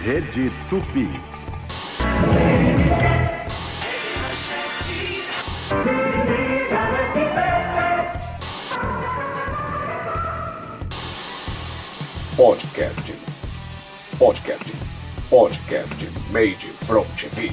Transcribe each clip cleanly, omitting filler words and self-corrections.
Rede Tupi. Podcast Made from TV.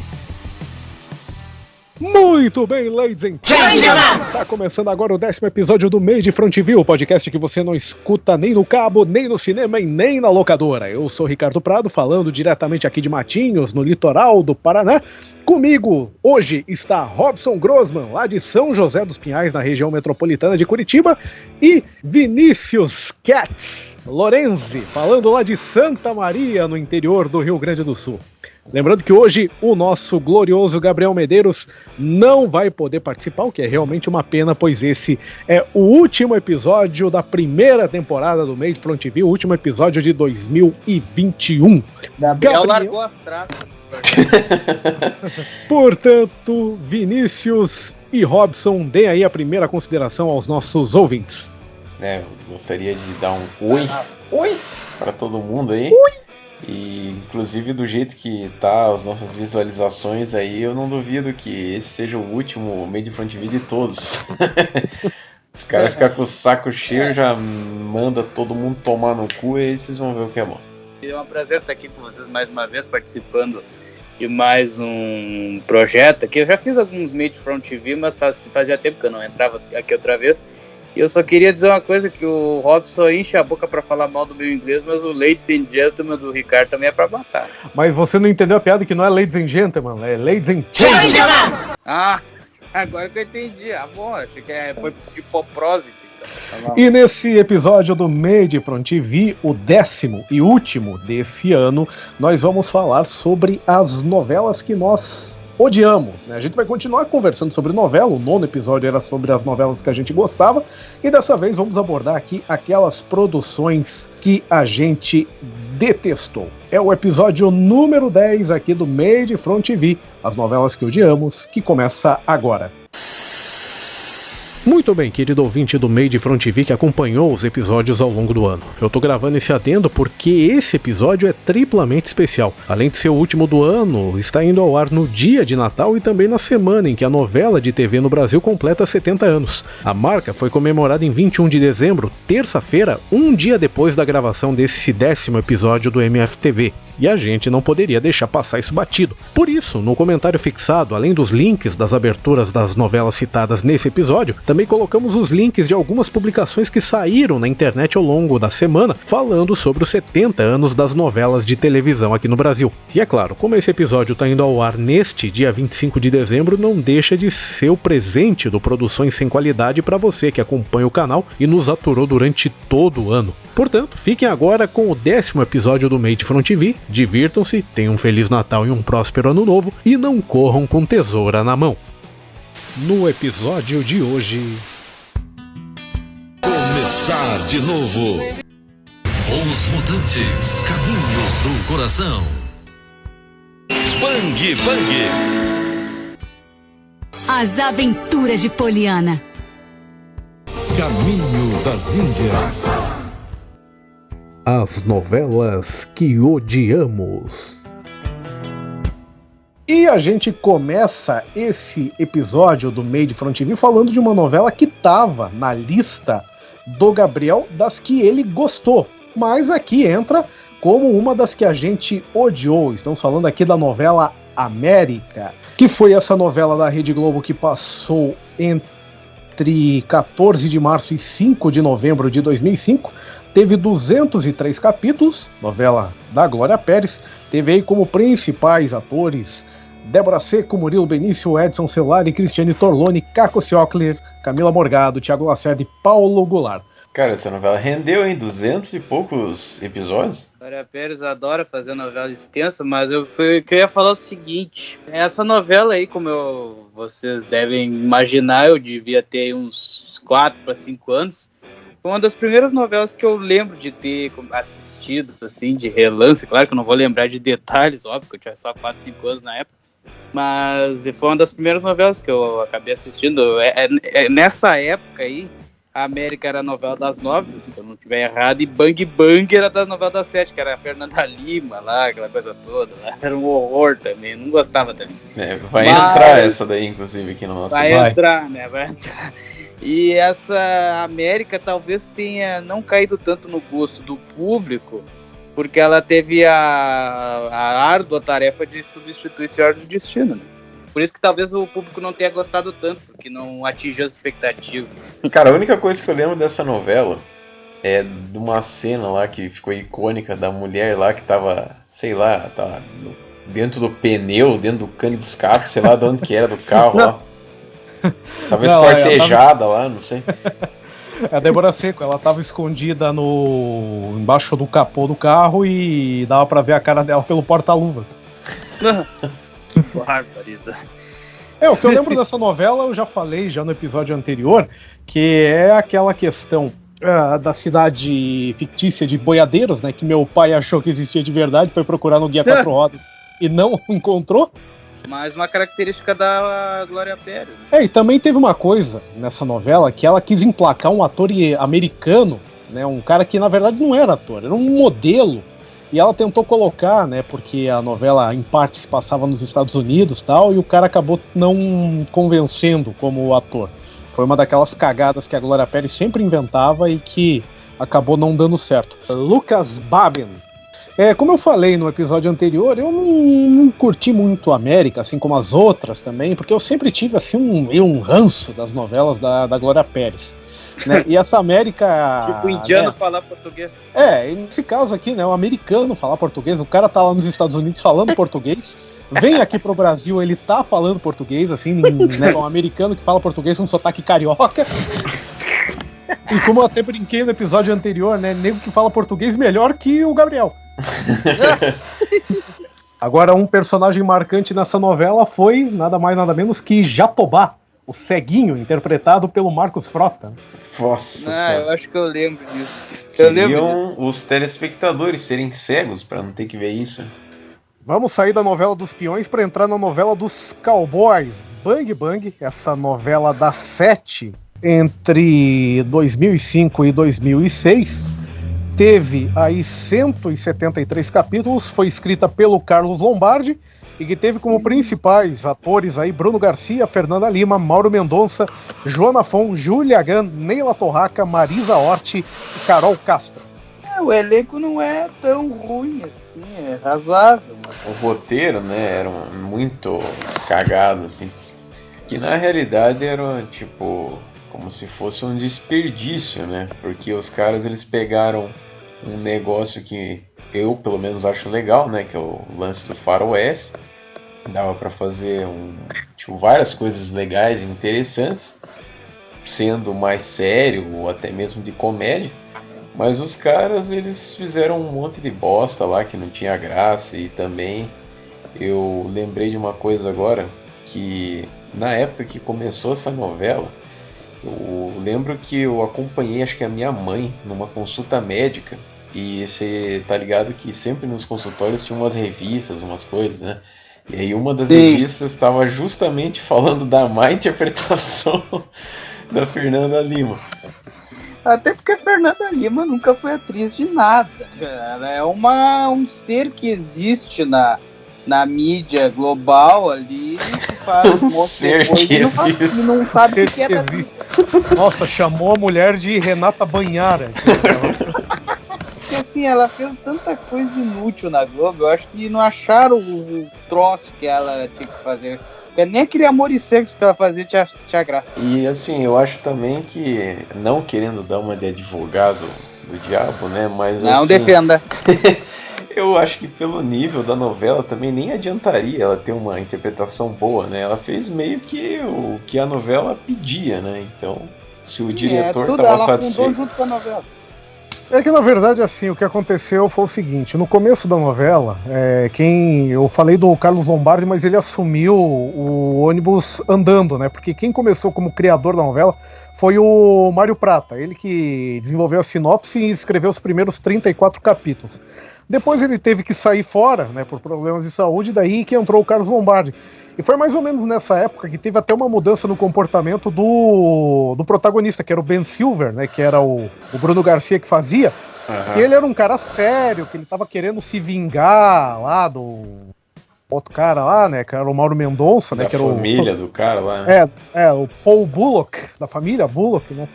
Muito bem, ladies and gentlemen! Tá começando agora o 10º episódio do Made from TV, o podcast que você não escuta nem no cabo, nem no cinema e nem na locadora. Eu sou Ricardo Prado, falando diretamente aqui de Matinhos, no litoral do Paraná. Comigo hoje está Robson Grossman, lá de São José dos Pinhais, na região metropolitana de Curitiba, e Vinícius Katz Lorenzi, falando lá de Santa Maria, no interior do Rio Grande do Sul. Lembrando que hoje o nosso glorioso Gabriel Medeiros não vai poder participar, o que é realmente uma pena, pois esse é o último episódio da primeira temporada do Made from TV, o último episódio de 2021. Gabriel largou as traças. Portanto, Vinícius e Robson, deem aí a primeira consideração aos nossos ouvintes. Eu gostaria de dar um oi para todo mundo aí. Oi! E inclusive do jeito que tá as nossas visualizações aí, eu não duvido que esse seja o último Made from TV de todos. Os caras ficam com o saco cheio, já manda todo mundo tomar no cu e aí vocês vão ver o que é bom. É um prazer estar aqui com vocês mais uma vez, participando de mais um projeto aqui. Eu já fiz alguns Made from TV, mas fazia tempo que eu não entrava aqui outra vez. E eu só queria dizer uma coisa, que o Robson enche a boca pra falar mal do meu inglês, mas o Ladies and Gentlemen do Ricardo também é pra matar. Mas você não entendeu a piada que não é Ladies and Gentlemen, é Ladies and Gentlemen. Ah, agora que eu entendi. Ah, bom, achei que foi de propósito. Então. E nesse episódio do Made from TV, o 10º e último desse ano, nós vamos falar sobre as novelas que nós odiamos, né? A gente vai continuar conversando sobre novela, o 9º episódio era sobre as novelas que a gente gostava, e dessa vez vamos abordar aqui aquelas produções que a gente detestou. É o episódio número 10 aqui do Made from TV, as novelas que odiamos, que começa agora. Muito bem, querido ouvinte do Made from TV que acompanhou os episódios ao longo do ano. Eu tô gravando esse adendo porque esse episódio é triplamente especial. Além de ser o último do ano, está indo ao ar no dia de Natal e também na semana em que a novela de TV no Brasil completa 70 anos. A marca foi comemorada em 21 de dezembro, terça-feira, um dia depois da gravação desse 10º episódio do MFTV. E a gente não poderia deixar passar isso batido. Por isso, no comentário fixado, além dos links das aberturas das novelas citadas nesse episódio, também colocamos os links de algumas publicações que saíram na internet ao longo da semana, falando sobre os 70 anos das novelas de televisão aqui no Brasil. E é claro, como esse episódio está indo ao ar neste dia 25 de dezembro, não deixa de ser o presente do Produções Sem Qualidade para você que acompanha o canal e nos aturou durante todo o ano. Portanto, fiquem agora com o 10º episódio do Made from TV, divirtam-se, tenham um Feliz Natal e um próspero Ano Novo e não corram com tesoura na mão. No episódio de hoje... Começar de novo. Os Mutantes, Caminhos do Coração. Bang Bang. As Aventuras de Poliana. Caminho das Índias. As novelas que odiamos. E a gente começa esse episódio do Made from TV falando de uma novela que estava na lista do Gabriel das que ele gostou, mas aqui entra como uma das que a gente odiou. Estamos falando aqui da novela América, que foi essa novela da Rede Globo que passou entre 14 de março e 5 de novembro de 2005. Teve 203 capítulos, novela da Glória Pérez. Teve aí como principais atores Débora Seco, Murilo Benício, Edson Celari, Cristiane Torlone, Caco Ciocler, Camila Morgado, Thiago Lacerda e Paulo Goulart. Cara, essa novela rendeu em 200 e poucos episódios. Glória Pérez adora fazer novela extensa, mas eu ia falar o seguinte: essa novela aí, como vocês devem imaginar, eu devia ter uns 4 para 5 anos. Foi uma das primeiras novelas que eu lembro de ter assistido, assim, de relance. Claro que eu não vou lembrar de detalhes, óbvio, que eu tinha só 4, 5 anos na época. Mas foi uma das primeiras novelas que eu acabei assistindo. Nessa época aí, a América era a novela das 9, se eu não estiver errado, e Bang Bang era da novela das 7, que era a Fernanda Lima lá, aquela coisa toda. Lá. Era um horror também, não gostava também. Vai entrar essa daí, inclusive, aqui no nosso... Vai entrar. E essa América talvez tenha não caído tanto no gosto do público, porque ela teve a árdua tarefa de substituir Senhora do Destino, né? Por isso que talvez o público não tenha gostado tanto, porque não atingiu as expectativas. Cara, a única coisa que eu lembro dessa novela é de uma cena lá que ficou icônica da mulher lá que tava, sei lá, tava dentro do pneu, dentro do cano de escape, sei lá de onde que era do carro lá. Tava esquartejada lá, não sei. É a Débora Seco, ela tava escondida embaixo do capô do carro e dava pra ver a cara dela pelo porta-luvas. Barbaridade. O que eu lembro dessa novela, eu já falei no episódio anterior, que é aquela questão da cidade fictícia de Boiadeiros, né, que meu pai achou que existia de verdade, foi procurar no Guia 4 Rodas e não encontrou. Mais uma característica da Glória Pérez. Né? E também teve uma coisa nessa novela, que ela quis emplacar um ator americano, né, um cara que na verdade não era ator, era um modelo. E ela tentou colocar, né, porque a novela em parte se passava nos Estados Unidos e tal, e o cara acabou não convencendo como ator. Foi uma daquelas cagadas que a Glória Pérez sempre inventava e que acabou não dando certo. Lucas Babin. Como eu falei no episódio anterior, eu não curti muito a América, assim como as outras também, porque eu sempre tive assim um ranço das novelas da Glória Pérez. Né? E essa América... Tipo, o indiano falar português. Nesse caso aqui, né, o americano falar português, o cara tá lá nos Estados Unidos falando português, vem aqui pro Brasil, ele tá falando português, assim, né, um americano que fala português com sotaque carioca. E como eu até brinquei no episódio anterior, né, nego que fala português melhor que o Gabriel. Agora, um personagem marcante nessa novela foi nada mais nada menos que Jatobá, o ceguinho, interpretado pelo Marcos Frota. Nossa senhora. Eu acho que eu lembro disso. Queriam os telespectadores serem cegos pra não ter que ver isso. Vamos sair da novela dos peões para entrar na novela dos cowboys. Bang Bang, essa novela da 7 entre 2005 e 2006. Teve aí 173 capítulos, foi escrita pelo Carlos Lombardi e que teve como principais atores aí Bruno Garcia, Fernanda Lima, Mauro Mendonça, Joana Fon, Júlia Gann, Neila Torraca, Marisa Hort e Carol Castro. O elenco não é tão ruim assim, é razoável. O roteiro, né, era muito cagado, assim. Que na realidade era tipo como se fosse um desperdício, né? Porque os caras eles pegaram um negócio que eu pelo menos acho legal, né? Que é o lance do faroeste. Dava pra fazer várias coisas legais e interessantes, sendo mais sério ou até mesmo de comédia. Mas os caras eles fizeram um monte de bosta lá que não tinha graça. E também eu lembrei de uma coisa agora, que na época que começou essa novela, eu lembro que eu acompanhei, acho que a minha mãe, numa consulta médica. E você tá ligado que sempre nos consultórios tinha umas revistas, umas coisas, né? E aí uma das revistas estava justamente falando da má interpretação da Fernanda Lima. Até porque a Fernanda Lima nunca foi atriz de nada. Ela é um ser que existe na mídia global ali, que faz um monte de coisa e não sabe o que é da vida. Nossa, chamou a mulher de Renata Banhara. Porque assim, ela fez tanta coisa inútil na Globo, eu acho que não acharam o troço que ela tinha que fazer. Nem aquele Amor e Sexo que ela fazia tinha graça. E assim, eu acho também que, não querendo dar uma de advogado do diabo, né, mas não assim, defenda. Eu acho que pelo nível da novela também nem adiantaria ela ter uma interpretação boa, né? Ela fez meio que o que a novela pedia, né? Então, se o diretor estava satisfeito... Ela fundou junto com a novela. É que na verdade assim, o que aconteceu foi o seguinte, no começo da novela, eu falei do Carlos Lombardi, mas ele assumiu o ônibus andando, né? Porque quem começou como criador da novela foi o Mário Prata, ele que desenvolveu a sinopse e escreveu os primeiros 34 capítulos. Depois ele teve que sair fora, né, por problemas de saúde, daí que entrou o Carlos Lombardi. E foi mais ou menos nessa época que teve até uma mudança no comportamento do protagonista, que era o Ben Silver, né? Que era o Bruno Garcia que fazia. Aham. E ele era um cara sério, que ele tava querendo se vingar lá do outro cara lá, né? Que era o Mauro Mendonça, né? Da Que era família do cara lá, né? o Paul Bullock, da família Bullock, né?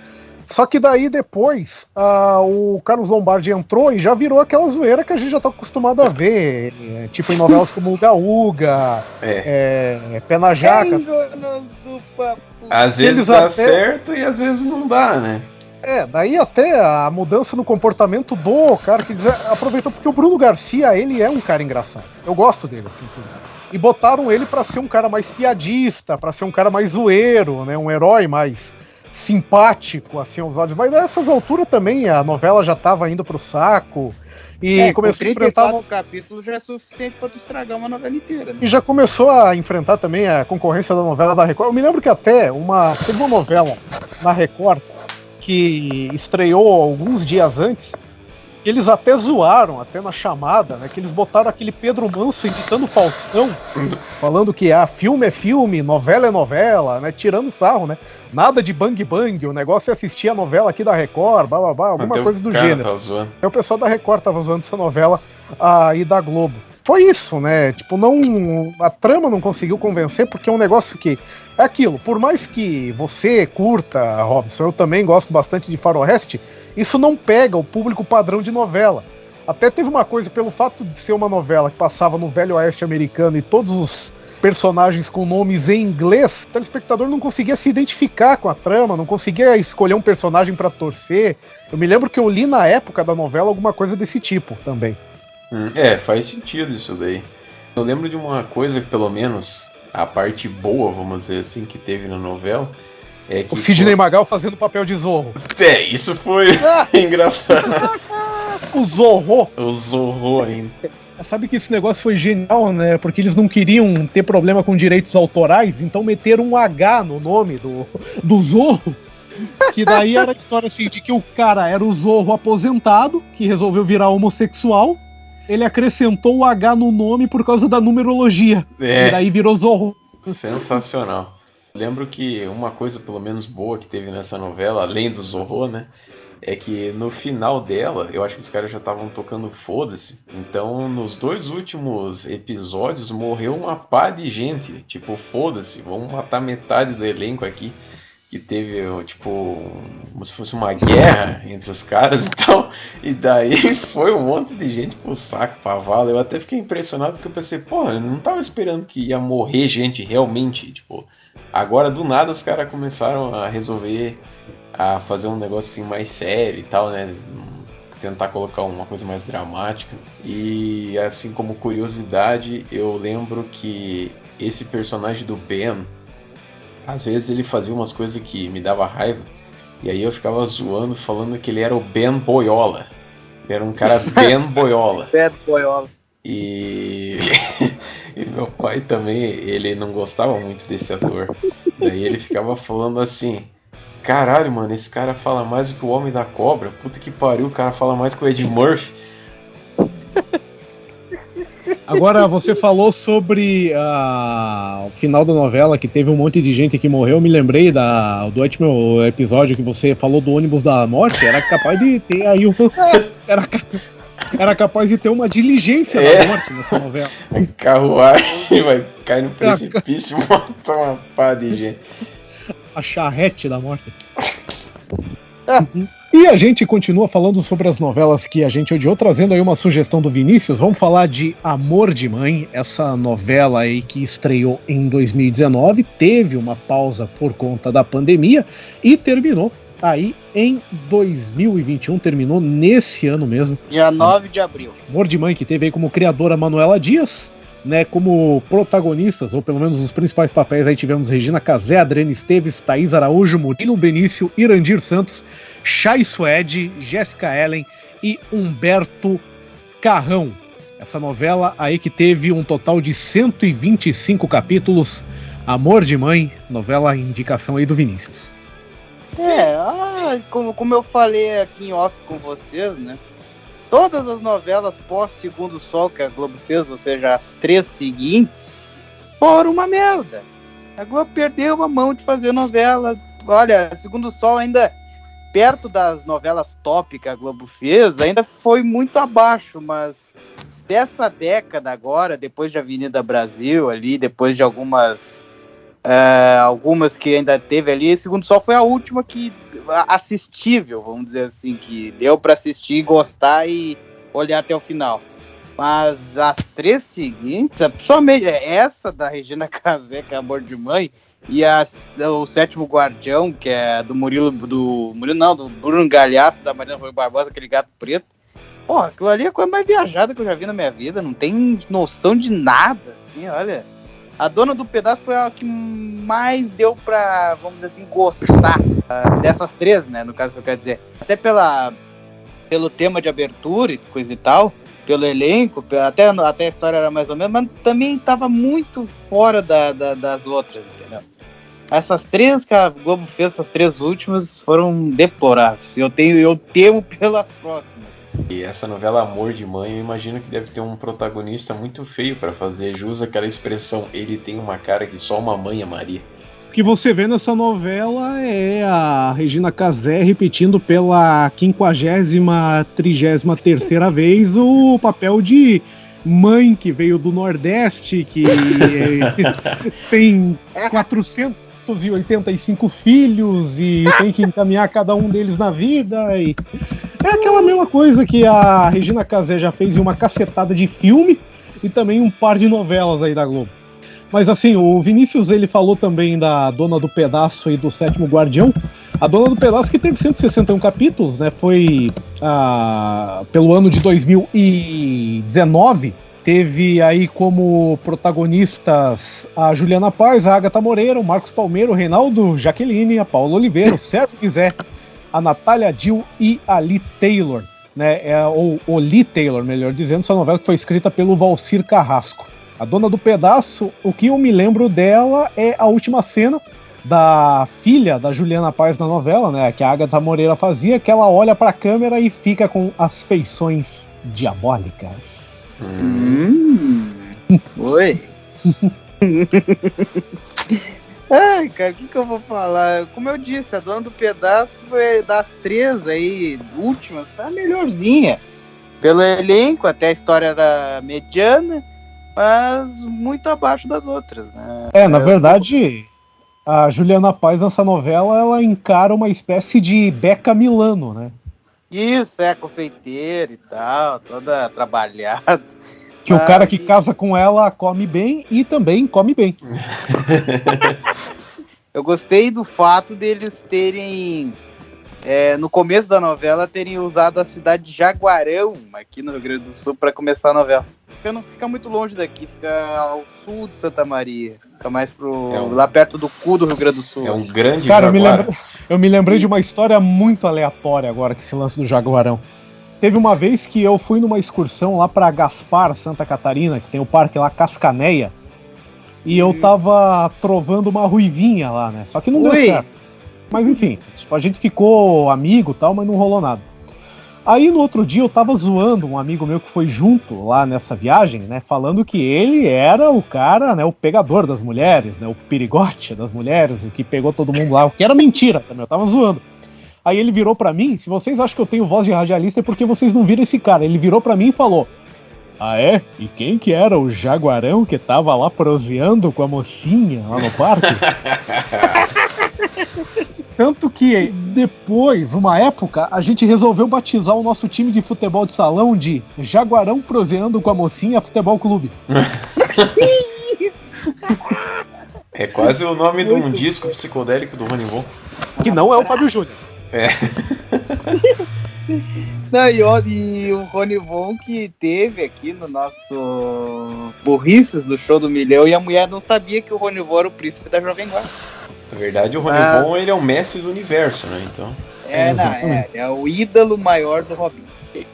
Só que daí depois o Carlos Lombardi entrou e já virou aquela zoeira que a gente já tá acostumado a ver. Tipo em novelas como Uga Uga, Pé na Jaca. Enganos do papo. Às vezes Eles dá até- certo e às vezes não dá, né? Daí até a mudança no comportamento do cara que aproveitou, porque o Bruno Garcia, ele é um cara engraçado. Eu gosto dele, assim, tudo. E botaram ele pra ser um cara mais piadista, pra ser um cara mais zoeiro, né? Um herói mais simpático, assim, aos olhos. Mas nessas alturas também a novela já tava indo pro saco. E começou a enfrentar. 34 capítulos já é suficiente pra tu estragar uma novela inteira, né? E já começou a enfrentar também a concorrência da novela da Record. Eu me lembro que até teve uma novela na Record que estreou alguns dias antes, que eles até zoaram, até na chamada, né? Que eles botaram aquele Pedro Manso imitando o Faustão, falando que filme é filme, novela é novela, né? Tirando sarro, né? Nada de bang bang, o negócio é assistir a novela aqui da Record, blá blá blá, alguma Até coisa o do cara gênero. tá zoando. Então o pessoal da Record tava zoando essa novela aí da Globo. Foi isso, né? Tipo, a trama não conseguiu convencer, porque é um negócio que é aquilo, por mais que você curta, Robson, eu também gosto bastante de faroeste, isso não pega o público padrão de novela. Até teve uma coisa, pelo fato de ser uma novela que passava no Velho Oeste americano e todos os personagens com nomes em inglês, o telespectador não conseguia se identificar com a trama, não conseguia escolher um personagem pra torcer. Eu me lembro que eu li na época da novela alguma coisa desse tipo também. Faz sentido isso daí. Eu lembro de uma coisa que, pelo menos, a parte boa, vamos dizer assim, que teve na novela, é que... O Sidney Magal fazendo papel de Zorro. Isso foi engraçado. O Zorro! O Zorro ainda. Sabe que esse negócio foi genial, né? Porque eles não queriam ter problema com direitos autorais, então meteram um H no nome do Zorro. Que daí era a história assim, de que o cara era o Zorro aposentado, que resolveu virar homossexual. Ele acrescentou o H no nome por causa da numerologia. E daí virou Zorro. Sensacional. Lembro que uma coisa, pelo menos boa, que teve nessa novela, além do Zorro, né? É que no final dela, eu acho que os caras já estavam tocando foda-se. Então, nos 2 últimos episódios, morreu uma pá de gente. Tipo, foda-se, vamos matar metade do elenco aqui. Que teve, tipo, como se fosse uma guerra entre os caras e tal. E daí foi um monte de gente pro saco, pra vala. Eu até fiquei impressionado porque eu pensei, porra, eu não tava esperando que ia morrer gente realmente. Tipo, agora do nada os caras começaram a resolver a fazer um negócio assim mais sério e tal, né? Tentar colocar uma coisa mais dramática. E assim como curiosidade, eu lembro que esse personagem do Ben, às vezes ele fazia umas coisas que me dava raiva. E aí eu ficava zoando, falando que ele era o Ben Boiola. Ele era um cara Ben Boiola. Bad Boyola. E... e meu pai também, ele não gostava muito desse ator. Daí ele ficava falando assim: caralho, mano, esse cara fala mais do que o Homem da Cobra. Puta que pariu, o cara fala mais que o Ed Murphy. Agora, você falou sobre o final da novela, que teve um monte de gente que morreu. Eu me lembrei do último episódio que você falou do ônibus da morte. Era capaz de ter aí era capaz de ter uma diligência da morte nessa novela. A carruagem vai cair no precipício e matar uma pá de gente. A charrete da morte. E a gente continua falando sobre as novelas que a gente odiou, trazendo aí uma sugestão do Vinícius. Vamos falar de Amor de Mãe, essa novela aí que estreou em 2019, teve uma pausa por conta da pandemia e terminou aí em 2021, terminou nesse ano mesmo. Dia 9 de abril. Amor de Mãe, que teve aí como criadora Manuela Dias, né, como protagonistas, ou pelo menos os principais papéis, aí tivemos Regina Casé, Adriana Esteves, Thaís Araújo, Murilo Benício, Irandir Santos, Chay Suede, Jéssica Ellen e Humberto Carrão. Essa novela aí que teve um total de 125 capítulos. Amor de Mãe, novela indicação aí do Vinícius. Como eu falei aqui em off com vocês, né? Todas as novelas pós Segundo Sol que a Globo fez, ou seja, as 3 seguintes, foram uma merda. A Globo perdeu a mão de fazer novela. Olha, Segundo o Sol ainda, perto das novelas top que a Globo fez, ainda foi muito abaixo, mas dessa década agora, depois de Avenida Brasil ali, depois de algumas que ainda teve ali, Segundo o Sol foi a última que assistível, vamos dizer assim, que deu para assistir, gostar e olhar até o final. Mas as três seguintes, principalmente essa da Regina Casé, que é Amor de Mãe, e o Sétimo Guardião, que é do do Bruno Galhaço, da Marina Rui Barbosa, aquele gato preto. Pô, aquilo ali é a coisa mais viajada que eu já vi na minha vida, não tem noção de nada, assim, olha. A Dona do Pedaço foi a que mais deu pra, vamos dizer assim, gostar dessas três, né, no caso que eu quero dizer. Até pelo tema de abertura e coisa e tal, pelo elenco, até a história era mais ou menos, mas também estava muito fora das outras, entendeu? Essas três que a Globo fez, essas três últimas, foram deploráveis. Eu temo pelas próximas. E essa novela Amor de Mãe, eu imagino que deve ter um protagonista muito feio para fazer jus àquela expressão, ele tem uma cara que só uma mãe amaria. O que você vê nessa novela é a Regina Casé repetindo pela 50ª, 33ª vez o papel de mãe que veio do Nordeste, que tem 485 filhos e tem que encaminhar cada um deles na vida. E é aquela mesma coisa que a Regina Casé já fez em uma cacetada de filme e também um par de novelas aí da Globo. Mas assim, o Vinícius ele falou também da Dona do Pedaço e do Sétimo Guardião. A Dona do Pedaço que teve 161 capítulos, né? Foi pelo ano de 2019. Teve aí como protagonistas a Juliana Paz, a Agatha Moreira, o Marcos Palmeiro, o Reinaldo Jaqueline, a Paula Oliveira, o Sérgio Guizé, a Natália Dill e a Lee Taylor, né? Ou Lee Taylor, melhor dizendo, essa novela que foi escrita pelo Valcir Carrasco. A Dona do Pedaço, o que eu me lembro dela é a última cena da filha da Juliana Paz na novela, né, que a Agatha Moreira fazia, que ela olha pra câmera e fica com as feições diabólicas. Oi. Ai, cara, o que eu vou falar? Como eu disse, a Dona do Pedaço foi das três aí, últimas, foi a melhorzinha. Pelo elenco, até a história era mediana, mas muito abaixo das outras, né? Na verdade, a Juliana Paz nessa novela, ela encara uma espécie de Becca Milano, né? Isso, confeiteira e tal, toda trabalhada. Que o cara que casa com ela come bem e também come bem. Eu gostei do fato deles terem, no começo da novela, terem usado a cidade de Jaguarão, aqui no Rio Grande do Sul, para começar a novela. Porque não fica muito longe daqui, fica ao sul de Santa Maria. Fica mais lá perto do cu do Rio Grande do Sul. É um grande Jaguar. Eu me lembrei de uma história muito aleatória agora, que se lance do Jaguarão. Teve uma vez que eu fui numa excursão lá pra Gaspar, Santa Catarina, que tem o parque lá, Cascaneia, e eu tava trovando uma ruivinha lá, né? Só que não deu certo. Mas enfim, a gente ficou amigo e tal, mas não rolou nada. Aí no outro dia eu tava zoando um amigo meu que foi junto lá nessa viagem, né? Falando que ele era o cara, né? O pegador das mulheres, né? O perigote das mulheres, o que pegou todo mundo lá. O que era mentira também, eu tava zoando. Aí ele virou pra mim, se vocês acham que eu tenho voz de radialista é porque vocês não viram esse cara. Ele virou pra mim e falou: ah é? E quem que era o Jaguarão que tava lá proseando com a mocinha lá no parque? Tanto que depois, uma época, a gente resolveu batizar o nosso time de futebol de salão de Jaguarão Proseando com a Mocinha Futebol Clube. É quase o nome de um disco psicodélico do Rony Von. Que não é o Fábio Júnior. Não, e o Rony Von que teve aqui no nosso Burrices do Show do Milhão, e a mulher não sabia que o Rony Von era o príncipe da Jovem Guarda. Na verdade, o Rony Von, ele é o mestre do universo, né? Então... É o ídolo maior do Robin.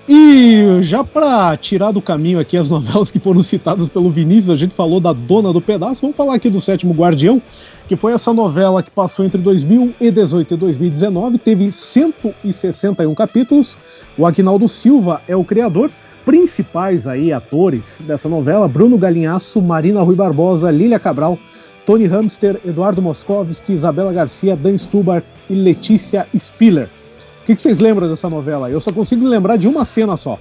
E já pra tirar do caminho aqui as novelas que foram citadas pelo Vinícius, a gente falou da Dona do Pedaço, vamos falar aqui do Sétimo Guardião, que foi essa novela que passou entre 2018 e 2019, teve 161 capítulos, o Aguinaldo Silva é o criador, principais aí atores dessa novela: Bruno Galinhaço, Marina Rui Barbosa, Lília Cabral, Tony Hamster, Eduardo Moscovski, Isabela Garcia, Dan Stubar e Letícia Spiller. O que vocês lembram dessa novela? Eu só consigo me lembrar de uma cena só.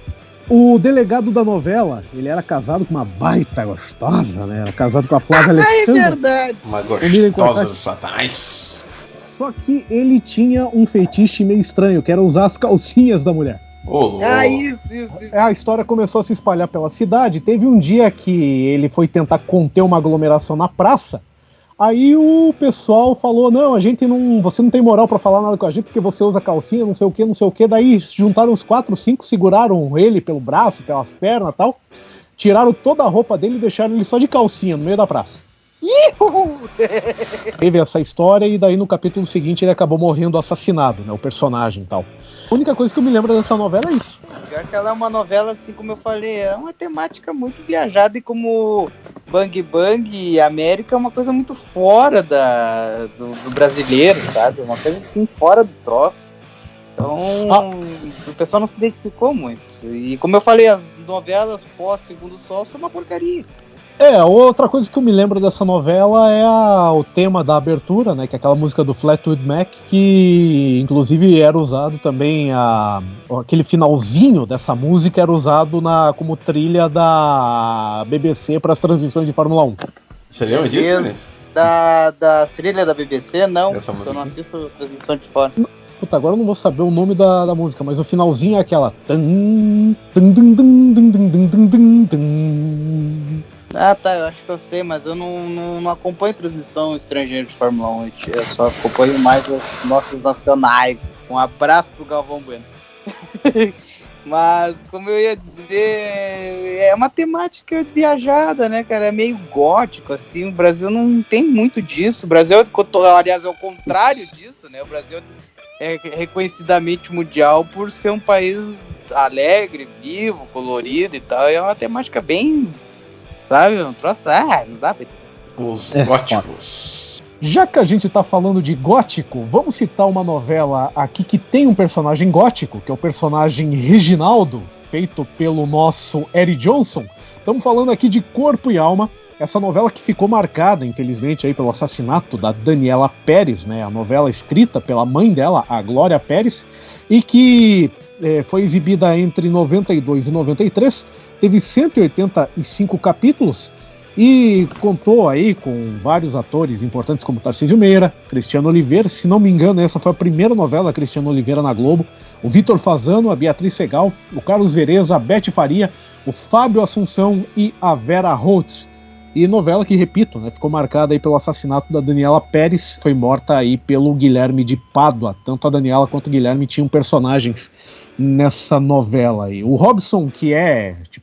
O delegado da novela, ele era casado com uma baita gostosa, né? Era casado com a Flávia Alexandra. É verdade. Uma gostosa do satanás. Só que ele tinha um fetiche meio estranho, que era usar as calcinhas da mulher. Ô, Isso. A história começou a se espalhar pela cidade. Teve um dia que ele foi tentar conter uma aglomeração na praça. Aí o pessoal falou: não, você não tem moral pra falar nada com a gente porque você usa calcinha, não sei o que. Daí juntaram uns 4, 5, seguraram ele pelo braço, pelas pernas e tal. Tiraram toda a roupa dele e deixaram ele só de calcinha no meio da praça. Teve essa história e daí no capítulo seguinte ele acabou morrendo assassinado, né, o personagem e tal. A única coisa que eu me lembro dessa novela é isso. Pior que ela é uma novela, assim como eu falei, é uma temática muito viajada, e como Bang Bang e América é uma coisa muito fora do brasileiro, sabe? Uma coisa assim, fora do troço. Então, o pessoal não se identificou muito. E como eu falei, as novelas pós-Segundo Sol são uma porcaria. Outra coisa que eu me lembro dessa novela é o tema da abertura, né, que é aquela música do Fleetwood Mac, que inclusive era usado também, aquele finalzinho dessa música era usado como trilha da BBC para as transmissões de Fórmula 1. Você lembra disso, Vinícius? Da trilha da BBC, não, eu não assisto transmissão de fora. Puta, agora eu não vou saber o nome da música, mas o finalzinho é aquela... Ah, tá, eu acho que eu sei, mas eu não acompanho transmissão estrangeira de Fórmula 1, eu só acompanho mais os nossos nacionais. Um abraço pro Galvão Bueno. Mas, como eu ia dizer, é uma temática viajada, né, cara? É meio gótico, assim. O Brasil não tem muito disso. O Brasil, aliás, é o contrário disso, né? O Brasil é reconhecidamente mundial por ser um país alegre, vivo, colorido e tal. É uma temática bem... sabe? Um troço... não dá pra... Os góticos. Já que a gente tá falando de gótico, vamos citar uma novela aqui que tem um personagem gótico, que é o personagem Reginaldo, feito pelo nosso Eric Johnson. Estamos falando aqui de Corpo e Alma, essa novela que ficou marcada, infelizmente, aí pelo assassinato da Daniela Pérez, né? A novela escrita pela mãe dela, a Glória Pérez, e que foi exibida entre 92 e 93, teve 185 capítulos, e contou aí com vários atores importantes como Tarcísio Meira, Cristiano Oliveira. Se não me engano, essa foi a primeira novela da Cristiano Oliveira na Globo. O Vitor Fasano, a Beatriz Segal, o Carlos Vereza, a Beth Faria, o Fábio Assunção e a Vera Holtz. E novela que, repito, né, ficou marcada aí pelo assassinato da Daniela Pérez, foi morta aí pelo Guilherme de Pádua. Tanto a Daniela quanto o Guilherme tinham personagens nessa novela aí. O Robson, que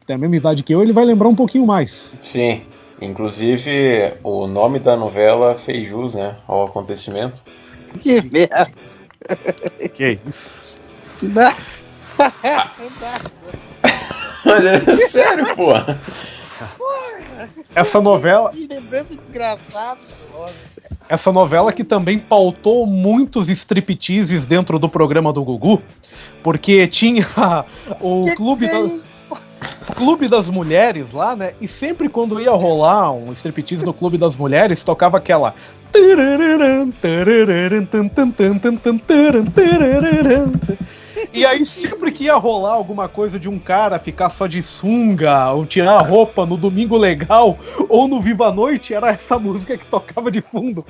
tem a mesma idade que eu, ele vai lembrar um pouquinho mais. Sim. Inclusive, o nome da novela fez jus, né, ao acontecimento. Que merda! Que isso? Olha, sério, pô. Essa novela... Que lembrança desgraçada. Essa novela que também pautou muitos stripteases dentro do programa do Gugu, porque tinha o Clube das Mulheres lá, né? E sempre quando ia rolar um striptease no Clube das Mulheres, tocava aquela... E aí sempre que ia rolar alguma coisa de um cara ficar só de sunga, ou tirar a roupa no Domingo Legal, ou no Viva a Noite, era essa música que tocava de fundo.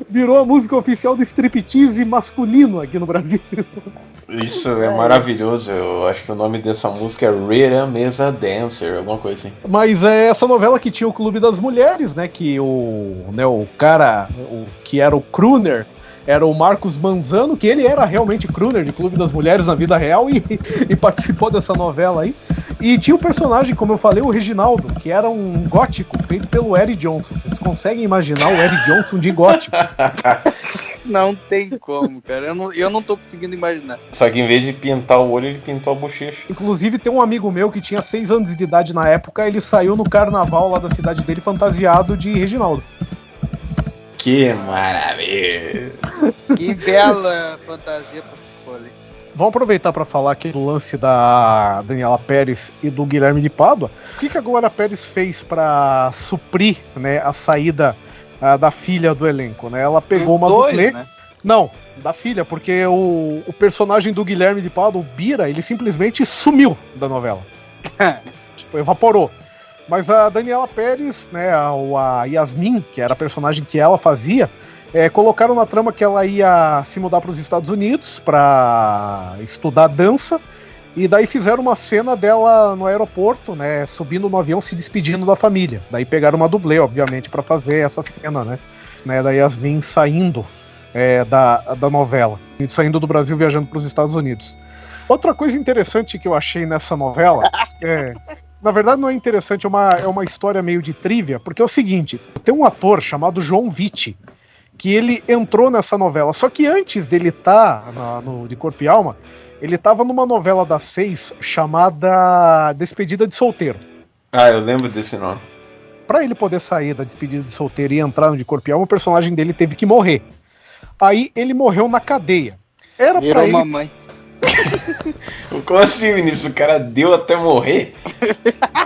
Virou a música oficial do striptease masculino aqui no Brasil. Isso é maravilhoso. Eu acho que o nome dessa música é Rhythm is a Dancer, alguma coisa assim. Mas é essa novela que tinha o Clube das Mulheres, né? Que o cara que era o crooner era o Marcos Manzano, que ele era realmente crooner de Clube das Mulheres na vida real e participou dessa novela aí. E tinha o personagem, como eu falei, o Reginaldo, que era um gótico feito pelo Eric Johnson. Vocês conseguem imaginar o Eric Johnson de gótico? Não tem como, cara. Eu não tô conseguindo imaginar. Só que em vez de pintar o olho, ele pintou a bochecha. Inclusive, tem um amigo meu que tinha 6 anos de idade na época, ele saiu no carnaval lá da cidade dele fantasiado de Reginaldo. Que maravilha! Que bela fantasia pra se escolher. Vamos aproveitar para falar aqui do lance da Daniela Pérez e do Guilherme de Pádua. O que a Glória Pérez fez para suprir, né, a saída da filha do elenco? Né? Ela pegou uma dublê. Né? Não, da filha, porque o personagem do Guilherme de Pádua, o Bira, ele simplesmente sumiu da novela. Tipo, evaporou. Mas a Daniela Pérez, né, a Yasmin, que era a personagem que ela fazia, colocaram na trama que ela ia se mudar para os Estados Unidos para estudar dança, e daí fizeram uma cena dela no aeroporto, né, subindo no avião, se despedindo da família. Daí pegaram uma dublê, obviamente, para fazer essa cena, né, da Yasmin saindo da novela, saindo do Brasil viajando para os Estados Unidos. Outra coisa interessante que eu achei nessa novela, na verdade não é interessante, é uma história meio de trivia, porque é o seguinte, tem um ator chamado João Vitti, que ele entrou nessa novela, só que antes dele estar no De Corpo e Alma, ele estava numa novela das 6 chamada Despedida de Solteiro. Ah, eu lembro desse nome. Pra ele poder sair da Despedida de Solteiro e entrar no De Corpo e Alma, o personagem dele teve que morrer. Aí ele morreu na cadeia. Era Virou pra ele... mamãe. Como assim, Vinícius? O cara deu até morrer?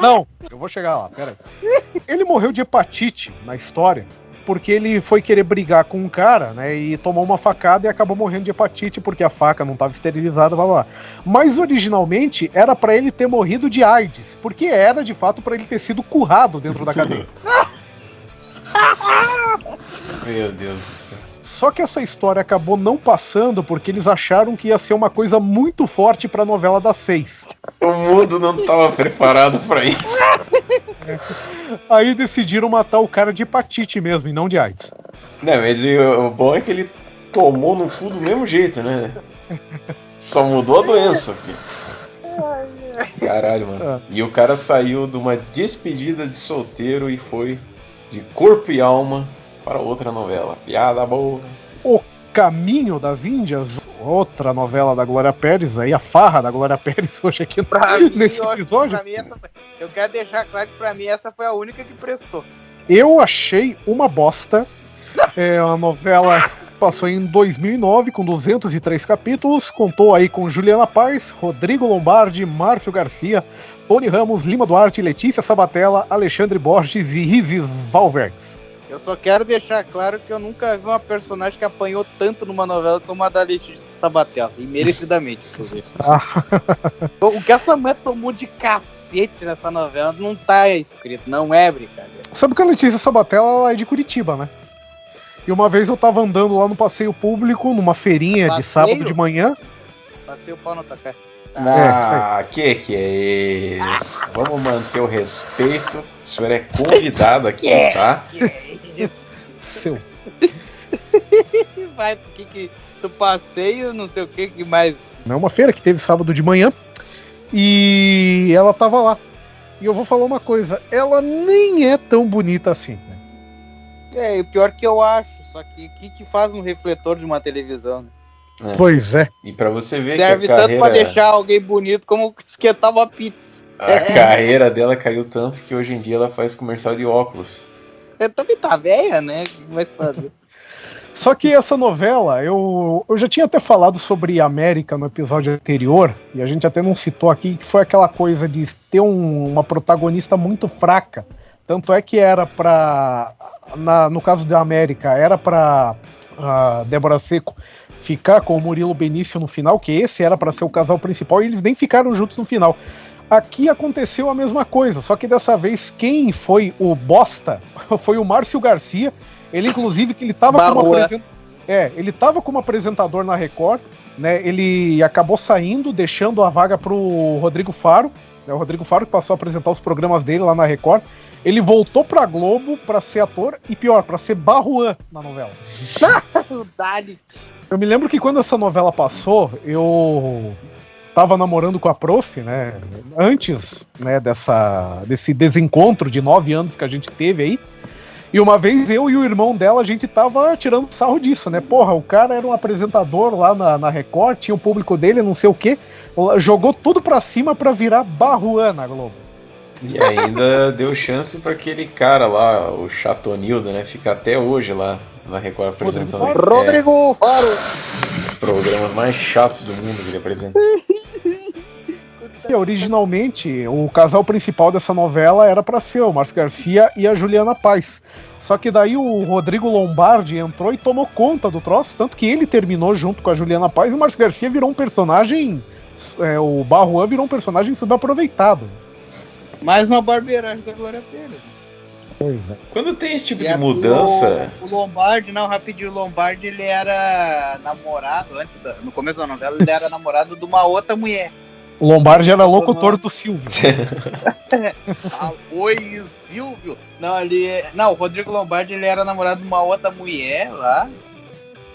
Não, eu vou chegar lá, peraí. Ele morreu de hepatite na história, porque ele foi querer brigar com um cara, né, e tomou uma facada e acabou morrendo de hepatite porque a faca não estava esterilizada, blá, blá. Mas originalmente era pra ele ter morrido de AIDS, porque era de fato pra ele ter sido currado dentro da cadeia. Meu Deus do céu. Só que essa história acabou não passando porque eles acharam que ia ser uma coisa muito forte pra novela das 6. O mundo não estava preparado pra isso. Aí decidiram matar o cara de hepatite mesmo, e não de AIDS. Não, mas o bom é que ele tomou no cu do mesmo jeito, né? Só mudou a doença, filho. Caralho, mano. E o cara saiu de uma despedida de solteiro e foi de corpo e alma para outra novela. Piada boa. O Caminho das Índias, outra novela da Glória Pérez, aí a farra da Glória Pérez hoje aqui nesse episódio. Eu quero deixar claro que pra mim essa foi a única que prestou. Eu achei uma bosta. É uma novela que passou em 2009 com 203 capítulos, contou aí com Juliana Paz, Rodrigo Lombardi, Márcio Garcia, Tony Ramos, Lima Duarte, Letícia Sabatella, Alexandre Borges e Isis Valverdes. Eu só quero deixar claro que eu nunca vi uma personagem que apanhou tanto numa novela como a da Letícia Sabatella. E merecidamente, inclusive. O que essa mulher tomou de cacete nessa novela não tá escrito, não é brincadeira. Sabe que a Letícia Sabatella ela é de Curitiba, né? E uma vez eu tava andando lá no passeio público, numa feirinha de sábado de manhã. Passei o pau no café. Que é isso? Vamos manter o respeito. O senhor é convidado aqui, tá? Seu. Vai, por que tu passeio, não sei o que mais. É uma feira que teve sábado de manhã e ela tava lá. E eu vou falar uma coisa, ela nem é tão bonita assim. E o pior que eu acho, só que o que faz um refletor de uma televisão? Né? Pois é. E pra você ver serve que a carreira... tanto pra deixar alguém bonito como esquentar uma pizza. A carreira dela caiu tanto que hoje em dia ela faz comercial de óculos. Você também tá velha, né? O que vai se fazer? Só que essa novela, eu já tinha até falado sobre América no episódio anterior, e a gente até não citou aqui, que foi aquela coisa de ter uma protagonista muito fraca. Tanto é que era pra... no caso da América, era pra Débora Seco ficar com o Murilo Benício no final, que esse era pra ser o casal principal, e eles nem ficaram juntos no final. Aqui aconteceu a mesma coisa, só que dessa vez quem foi o bosta foi o Márcio Garcia. Ele, inclusive, que ele estava como apresentador na Record, né? Ele acabou saindo, deixando a vaga pro Rodrigo Faro, né? O Rodrigo Faro que passou a apresentar os programas dele lá na Record. Ele voltou pra Globo pra ser ator e, pior, pra ser Barruan na novela. Eu me lembro que quando essa novela passou, eu tava namorando com a prof, né? Antes, né, desse desencontro de 9 anos que a gente teve aí. E uma vez eu e o irmão dela, a gente tava tirando sarro disso, né? Porra, o cara era um apresentador lá na Record, tinha o público dele, não sei o quê. Jogou tudo pra cima pra virar Barruan na Globo. E ainda deu chance pra aquele cara lá, o Chatonildo, né? Fica até hoje lá. na Record apresentando Rodrigo Faro! os programas mais chatos do mundo que ele apresenta. E, originalmente, o casal principal dessa novela era pra ser o Márcio Garcia e a Juliana Paz. Só que daí o Rodrigo Lombardi entrou e tomou conta do troço, tanto que ele terminou junto com a Juliana Paz e o Márcio Garcia virou um personagem... o Barruan virou um personagem subaproveitado. Mais uma barbeiragem da Glória Pérez. Pois é. Quando tem esse tipo E de mudança... O Lombardi, não, rapidinho, o Lombardi, ele era namorado, no começo da novela, ele era namorado de uma outra mulher. O Lombardi era locutor do Silvio. Oi, Silvio. Não, o Rodrigo Lombardi, ele era namorado de uma outra mulher lá.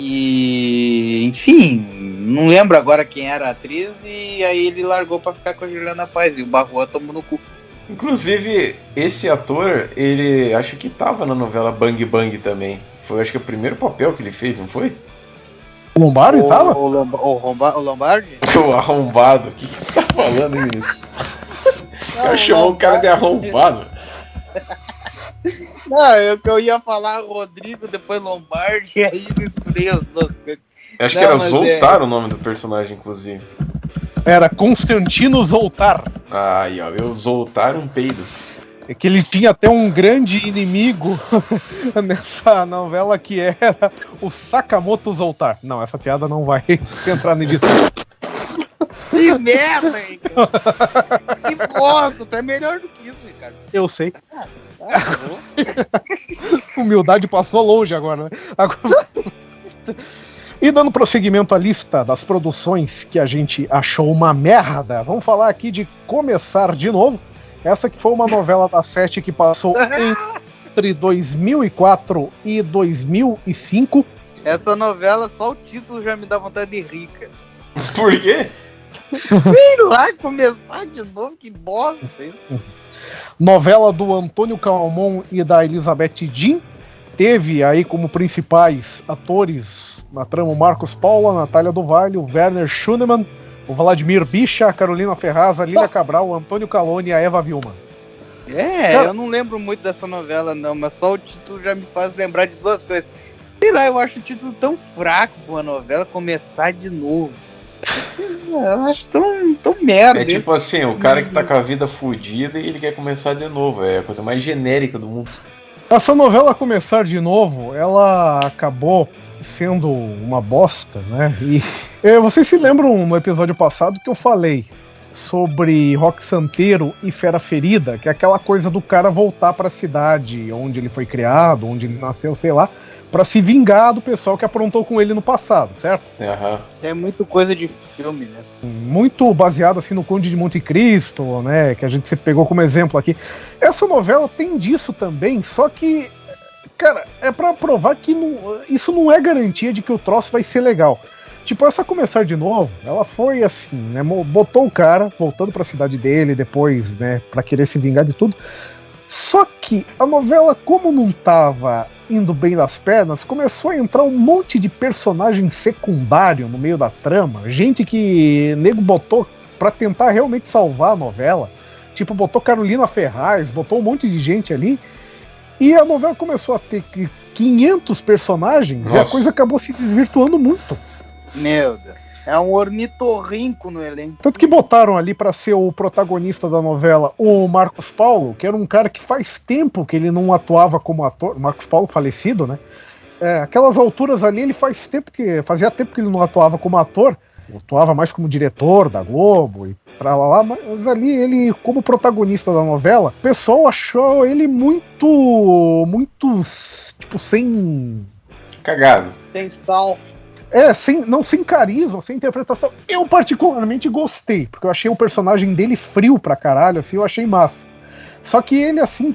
E, enfim, não lembro agora quem era a atriz. E aí ele largou pra ficar com a Juliana Paz. E o Barroa tomou no cu. Inclusive, esse ator, ele acho que tava na novela Bang Bang também. Foi, acho que o primeiro papel que ele fez, não foi? O Lombardi tava? O Lombardi? O arrombado. O que você tá falando, hein, Vinícius? O cara chamou o cara de arrombado. Não, eu ia falar Rodrigo, depois Lombardi, e aí misturei as duas coisas. Acho que era Zoltar o nome do personagem, inclusive. Era Constantino Zoltar. Aí, ó, eu Zoltar um peido. É que ele tinha até um grande inimigo nessa novela que era o Sakamoto Zoltar. Não, essa piada não vai entrar na edição. Que merda, hein? Que bosta, tu é melhor do que isso, Ricardo. Eu sei. Humildade passou longe agora, né? E dando prosseguimento à lista das produções que a gente achou uma merda, vamos falar aqui de Começar de Novo. Essa que foi uma novela da Sete que passou entre 2004 e 2005. Essa novela, só o título já me dá vontade de rir, cara. Por quê? Sei lá, começar de novo, que bosta. Novela do Antônio Calmon e da Elizabeth Jean. Teve aí como principais atores na trama o Marcos Paulo, a Natália do Vale, o Werner Schunemann, o Vladimir Bicha, a Carolina Ferraz, a Lília Cabral, o Antônio Calone e a Eva Vilma. Cara, Eu não lembro muito dessa novela não, mas só o título já me faz lembrar de duas coisas. Sei lá, eu acho o título tão fraco pra uma novela começar de novo. Eu acho tão merda. É tipo assim, o cara que tá com a vida fodida e ele quer começar de novo. É a coisa mais genérica do mundo. Essa novela Começar de Novo, ela acabou sendo uma bosta, né? E vocês se lembram no episódio passado que eu falei sobre Rock Santeiro e Fera Ferida, que é aquela coisa do cara voltar pra cidade onde ele foi criado, onde ele nasceu, sei lá, pra se vingar do pessoal que aprontou com ele no passado, certo? Aham. É muito coisa de filme, né? Muito baseado assim no Conde de Monte Cristo, né, que a gente sempre pegou como exemplo aqui. Essa novela tem disso também, só que, cara, é pra provar que isso não é garantia de que o troço vai ser legal. Tipo, essa Começar de Novo, ela foi assim, né, botou o cara voltando pra cidade dele depois, né, pra querer se vingar de tudo. Só que a novela, como não tava indo bem das pernas, começou a entrar um monte de personagem secundário no meio da trama, gente que nego botou pra tentar realmente salvar a novela, tipo, botou Carolina Ferraz, botou um monte de gente ali, e a novela começou a ter 500 personagens. Nossa. E a coisa acabou se desvirtuando muito. Meu Deus. É um ornitorrinco no elenco. Tanto que botaram ali pra ser o protagonista da novela o Marcos Paulo, que era um cara que faz tempo que ele não atuava como ator. Marcos Paulo falecido, né? Aquelas alturas ali, ele fazia tempo que ele não atuava como ator. Atuava mais como diretor da Globo e pra lá, mas ali ele, como protagonista da novela, o pessoal achou ele muito, tipo, sem... Cagado. Sem sal. Sem carisma, sem interpretação. Eu particularmente gostei, porque eu achei o personagem dele frio pra caralho, assim, eu achei massa. Só que ele, assim,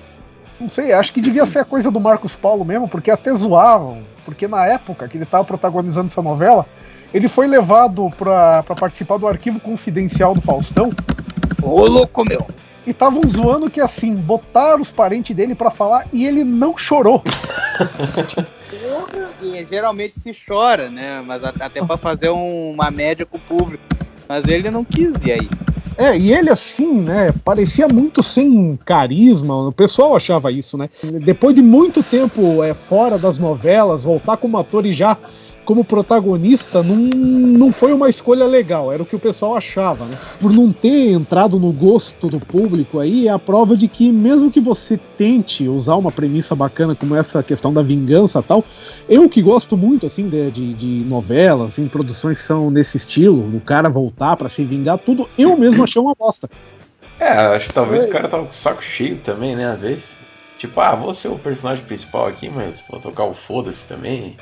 não sei, acho que devia ser a coisa do Marcos Paulo mesmo, porque até zoavam, porque na época que ele tava protagonizando essa novela, ele foi levado pra participar do Arquivo Confidencial do Faustão. Ô, louco, meu! E estavam zoando que, assim, botaram os parentes dele pra falar e ele não chorou. E geralmente se chora, né? Mas até pra fazer uma média com o público. Mas ele não quis, e aí? E ele assim, né, parecia muito sem carisma, o pessoal achava isso, né? Depois de muito tempo fora das novelas, voltar como ator e já como protagonista não foi uma escolha legal, era o que o pessoal achava, né? Por não ter entrado no gosto do público aí, é a prova de que mesmo que você tente usar uma premissa bacana como essa questão da vingança e tal, eu que gosto muito, assim, de novelas, assim, produções que são nesse estilo, do cara voltar pra se vingar, tudo, eu mesmo achei uma bosta. Acho que talvez o cara tava com o saco cheio também, né, às vezes. Tipo, vou ser o personagem principal aqui, mas vou tocar o foda-se também.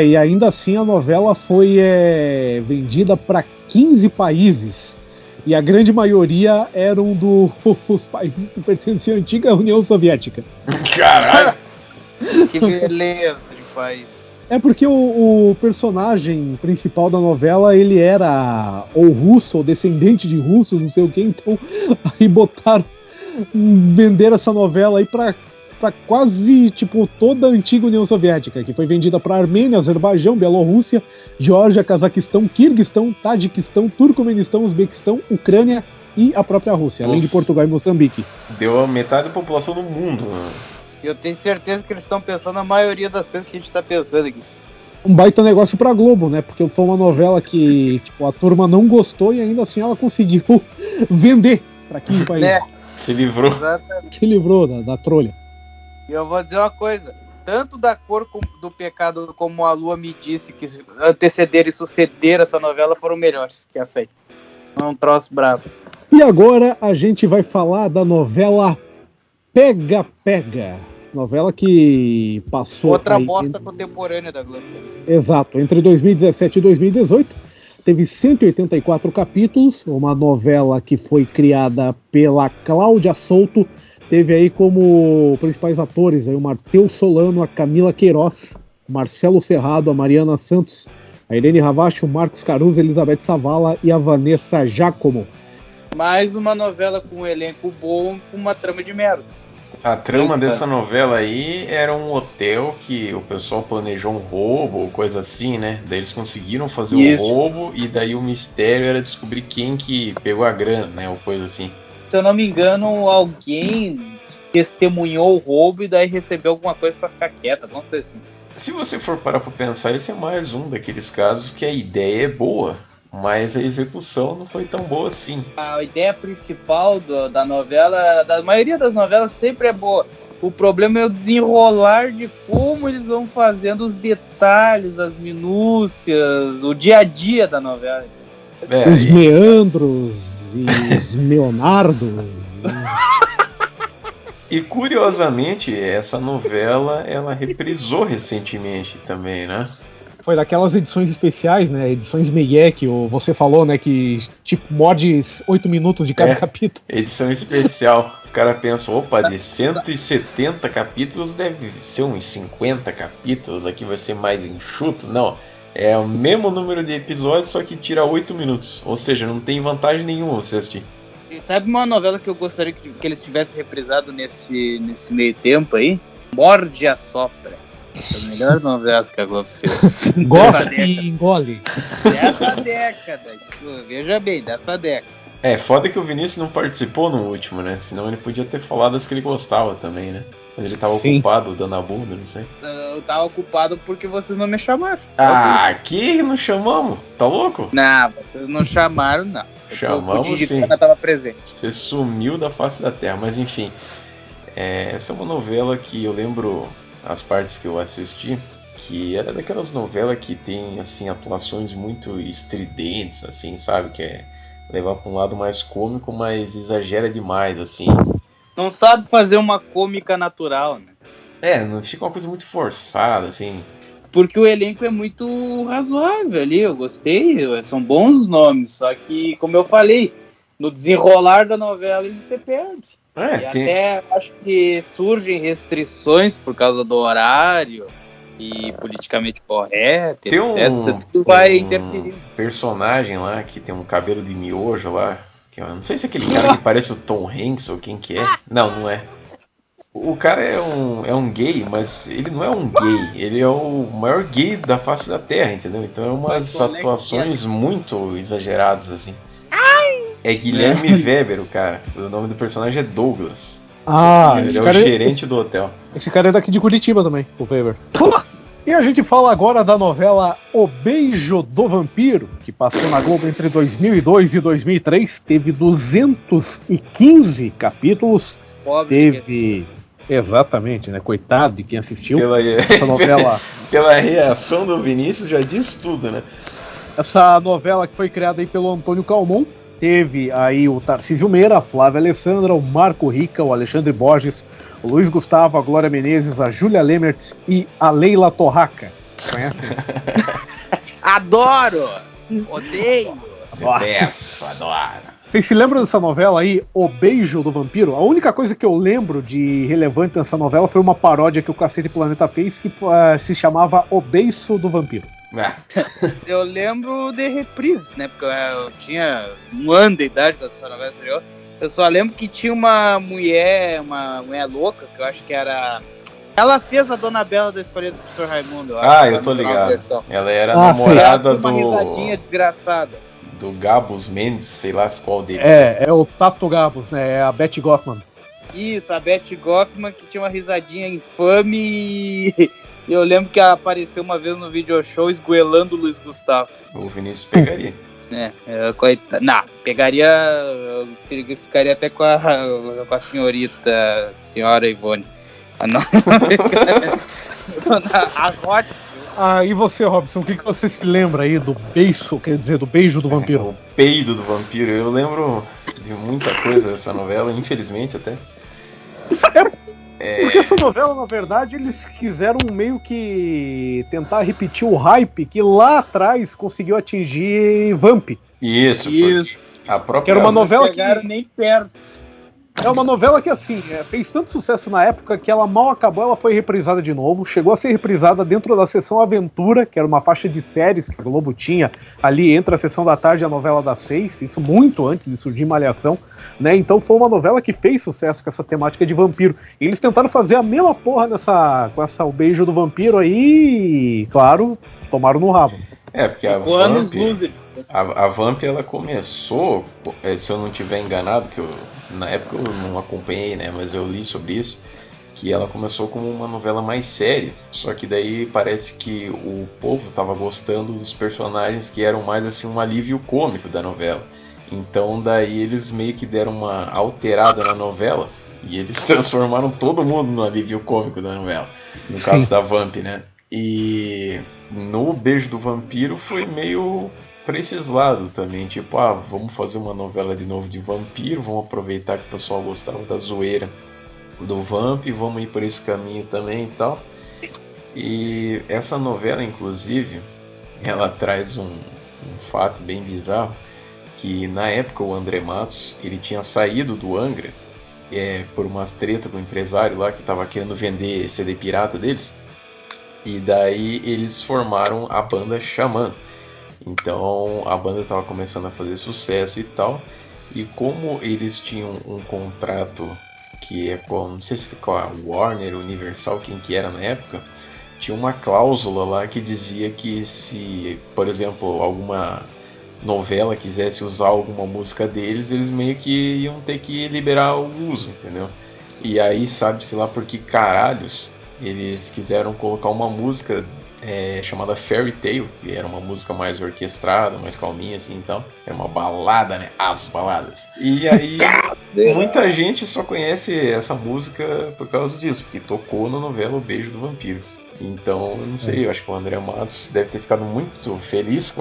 E ainda assim a novela foi vendida para 15 países. E a grande maioria eram dos países que pertenciam à antiga União Soviética. Caralho! Que beleza de país. Porque o personagem principal da novela, ele era ou russo, ou descendente de russo, não sei o que, então aí venderam essa novela aí pra quase, tipo, toda a antiga União Soviética, que foi vendida para Armênia, Azerbaijão, Bielorrússia, Geórgia, Cazaquistão, Quirguistão, Tadiquistão, Turcomenistão, Uzbequistão, Ucrânia e a própria Rússia, além de Portugal e Moçambique. Deu a metade da população do mundo. Eu tenho certeza que eles estão pensando na maioria das coisas que a gente tá pensando aqui. Um baita negócio pra Globo, né? Porque foi uma novela que, tipo, a turma não gostou e ainda assim ela conseguiu vender pra 15 países. Se livrou. Exatamente. Se livrou da trolha. E eu vou dizer uma coisa, tanto da cor do pecado como a Lua me disse que anteceder e suceder essa novela foram melhores que essa aí. É um troço brabo. E agora a gente vai falar da novela Pega Pega. Novela que passou... Outra bosta contemporânea da Globo. Exato, entre 2017 e 2018. Teve 184 capítulos, uma novela que foi criada pela Cláudia Souto. Teve aí como principais atores aí o Matheus Solano, a Camila Queiroz, o Marcelo Serrado, a Mariana Santos, a Irene Ravache, o Marcos Caruso, a Elizabeth Savala e a Vanessa Giacomo. Mais uma novela com um elenco bom, com uma trama de merda. A trama dessa novela aí era um hotel que o pessoal planejou um roubo ou coisa assim, né? Daí eles conseguiram fazer o roubo e daí o mistério era descobrir quem que pegou a grana, né? Ou coisa assim. Se eu não me engano, alguém testemunhou o roubo e daí recebeu alguma coisa pra ficar quieta, alguma coisa assim. Se você for parar pra pensar, esse é mais um daqueles casos que a ideia é boa, mas a execução não foi tão boa assim. A ideia principal da novela, da maioria das novelas, sempre é boa. O problema é o desenrolar de como eles vão fazendo os detalhes, as minúcias, o dia a dia da novela. Os meandros e os Leonardos. E curiosamente, essa novela, ela reprisou recentemente também, né? Foi daquelas edições especiais, né? Edições Meyer, que você falou, né? Que tipo, morde 8 minutos de cada capítulo. Edição especial. O cara pensa, opa, de 170 capítulos deve ser uns 50 capítulos, aqui vai ser mais enxuto. Não, é o mesmo número de episódios, só que tira 8 minutos. Ou seja, não tem vantagem nenhuma você assistir. E sabe uma novela que eu gostaria que eles tivessem reprisado nesse meio tempo aí? Morde e Assopra. As melhores novelas que a Globo fez. Gosta e engole. Dessa década. Veja bem, dessa década. Foda que o Vinícius não participou no último, né? Senão ele podia ter falado as que ele gostava também, né? Mas ele tava ocupado dando a bunda, não sei. Eu tava ocupado porque vocês não me chamaram. Aqui não chamamos? Tá louco? Não, vocês não chamaram, não. Chamamos sim. Eu tava presente. Você sumiu da face da terra, mas enfim. Essa é uma novela que eu lembro as partes que eu assisti, que era daquelas novelas que tem, assim, atuações muito estridentes, assim, sabe? Que é levar pra um lado mais cômico, mas exagera demais, assim. Não sabe fazer uma cômica natural, né? Não fica uma coisa muito forçada, assim. Porque o elenco é muito razoável ali, eu gostei, são bons os nomes, só que, como eu falei, no desenrolar da novela ele se perde. Até acho que surgem restrições por causa do horário e politicamente correto, tem etc. Isso tudo vai interferir. Personagem lá que tem um cabelo de miojo lá, que eu não sei se é aquele cara que parece o Tom Hanks ou quem que é. Não é. O cara é um gay, mas ele não é um gay, ele é o maior gay da face da Terra, entendeu? Então é umas atuações muito exageradas, assim. É Guilherme Weber, o cara. O nome do personagem é Douglas. Ele esse é o cara gerente do hotel. Esse cara é daqui de Curitiba também, o Weber. E a gente fala agora da novela O Beijo do Vampiro, que passou na Globo entre 2002 e 2003. Teve 215 capítulos. Pobre Teve... Exatamente, né? Coitado de quem assistiu. Essa novela... Pela reação do Vinícius já diz tudo, né? Essa novela que foi criada aí pelo Antônio Calmon. Teve aí o Tarcísio Meira, a Flávia Alessandra, o Marco Rica, o Alexandre Borges, o Luiz Gustavo, a Glória Menezes, a Júlia Lemertz e a Leila Torraca. Conhecem? Adoro! Odeio! Detesto, adoro. Vocês se lembram dessa novela aí, O Beijo do Vampiro? A única coisa que eu lembro de relevante nessa novela foi uma paródia que o Cacete Planeta fez que se chamava O Beiço do Vampiro. Eu lembro de reprise, né? Porque eu tinha um ano de idade quando essa novela estreou. Eu só lembro que tinha uma mulher louca, que eu acho que era... Ela fez a Dona Bela da Escolha do Professor Raimundo. Eu tô ligado. Ela era namorada uma risadinha desgraçada. Do Gabus Mendes, sei lá qual deles. É o Tato Gabus, né? É a Betty Goffman. Isso, a Betty Goffman, que tinha uma risadinha infame e eu lembro que ela apareceu uma vez no video show esgoelando o Luiz Gustavo. O Vinícius pegaria. Coitado. Não, pegaria. Eu ficaria até com a senhora Ivone. A Rod. E você, Robson, o que você se lembra aí do beiço, quer dizer, do beijo do vampiro? O peido do vampiro. Eu lembro de muita coisa dessa novela, infelizmente até. Porque essa novela, na verdade, eles quiseram meio que tentar repetir o hype que lá atrás conseguiu atingir Vamp. Isso. A própria... Que era uma novela que... nem perto. É uma novela que, assim, fez tanto sucesso na época que ela mal acabou, ela foi reprisada de novo. Chegou a ser reprisada dentro da Sessão Aventura, que era uma faixa de séries que a Globo tinha ali entre a Sessão da Tarde e a novela das 6. Isso muito antes de surgir Malhação, né? Então foi uma novela que fez sucesso com essa temática de vampiro. E eles tentaram fazer a mesma porra com essa O Beijo do Vampiro aí e, claro, tomaram no rabo. Porque a Vamp ela começou, se eu não estiver enganado, que na época eu não acompanhei, né, mas eu li sobre isso, que ela começou como uma novela mais séria, só que daí parece que o povo estava gostando dos personagens que eram mais assim um alívio cômico da novela. Então daí eles meio que deram uma alterada na novela e eles transformaram todo mundo no alívio cômico da novela, no caso da Vamp, né? E no Beijo do Vampiro foi meio pra esses lados também, tipo, vamos fazer uma novela de novo de vampiro, vamos aproveitar que o pessoal gostava da zoeira do Vamp, vamos ir por esse caminho também e tal. E essa novela, inclusive, ela traz um fato bem bizarro, que na época o André Matos, ele tinha saído do Angra por umas treta com o empresário lá que tava querendo vender CD pirata deles. E daí eles formaram a banda Xamã. Então a banda estava começando a fazer sucesso e tal. E como eles tinham um contrato que é com, não sei se com a Warner, Universal, quem que era na época, tinha uma cláusula lá que dizia que se, por exemplo, alguma novela quisesse usar alguma música deles, eles meio que iam ter que liberar o uso, entendeu? E aí sabe-se lá por que caralhos eles quiseram colocar uma música chamada Fairy Tale, que era uma música mais orquestrada, mais calminha assim, então é uma balada, né? As baladas. E aí muita gente só conhece essa música por causa disso, porque tocou na novela O Beijo do Vampiro. Então, eu não sei, eu acho que o André Matos deve ter ficado muito feliz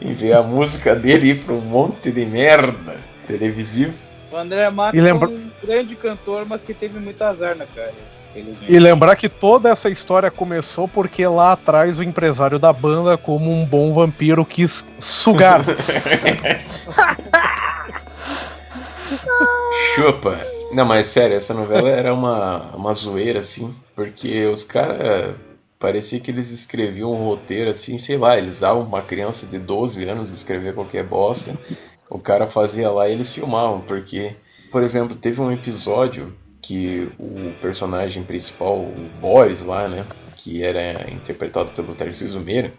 em ver a música dele ir pra um monte de merda televisivo. O André Matos é um grande cantor, mas que teve muito azar na cara. E lembrar que toda essa história começou porque lá atrás o empresário da banda, como um bom vampiro, quis sugar. Chupa. Não, mas sério, essa novela era uma zoeira, assim, porque os caras, parecia que eles escreviam um roteiro, assim, sei lá, eles davam uma criança de 12 anos escrever qualquer bosta, o cara fazia lá e eles filmavam, porque, por exemplo, teve um episódio que o personagem principal, o Boris lá, né, que era interpretado pelo Tarcísio Meira,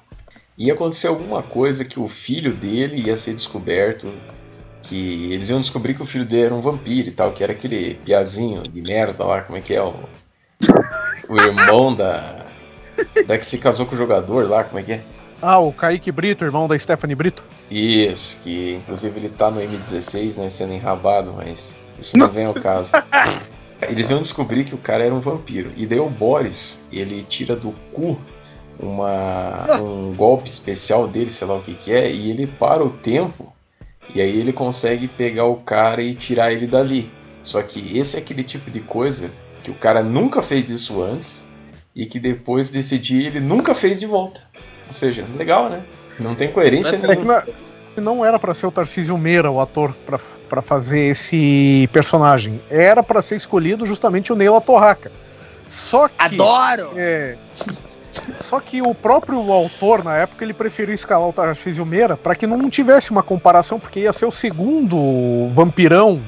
ia acontecer alguma coisa que o filho dele ia ser descoberto que eles iam descobrir que o filho dele era um vampiro e tal, que era aquele piazinho de merda lá, como é que é, o irmão da que se casou com o jogador lá, como é que é? Ah, o Kaique Brito, irmão da Stephanie Brito. Isso, que inclusive ele tá no M16, né, sendo enrabado, mas isso não vem ao caso. Eles iam descobrir que o cara era um vampiro, e daí o Boris, ele tira do cu um golpe especial dele, sei lá o que é, e ele para o tempo, e aí ele consegue pegar o cara e tirar ele dali. Só que esse é aquele tipo de coisa que o cara nunca fez isso antes, e que depois desse dia ele nunca fez de volta. Ou seja, legal, né? Não tem coerência nenhuma. Não era pra ser o Tarcísio Meira, o ator, pra fazer esse personagem. Era pra ser escolhido justamente o Neila Torraca. Só que... Adoro! Só que o próprio autor, na época, ele preferiu escalar o Tarcísio Meira pra que não tivesse uma comparação, porque ia ser o segundo vampirão,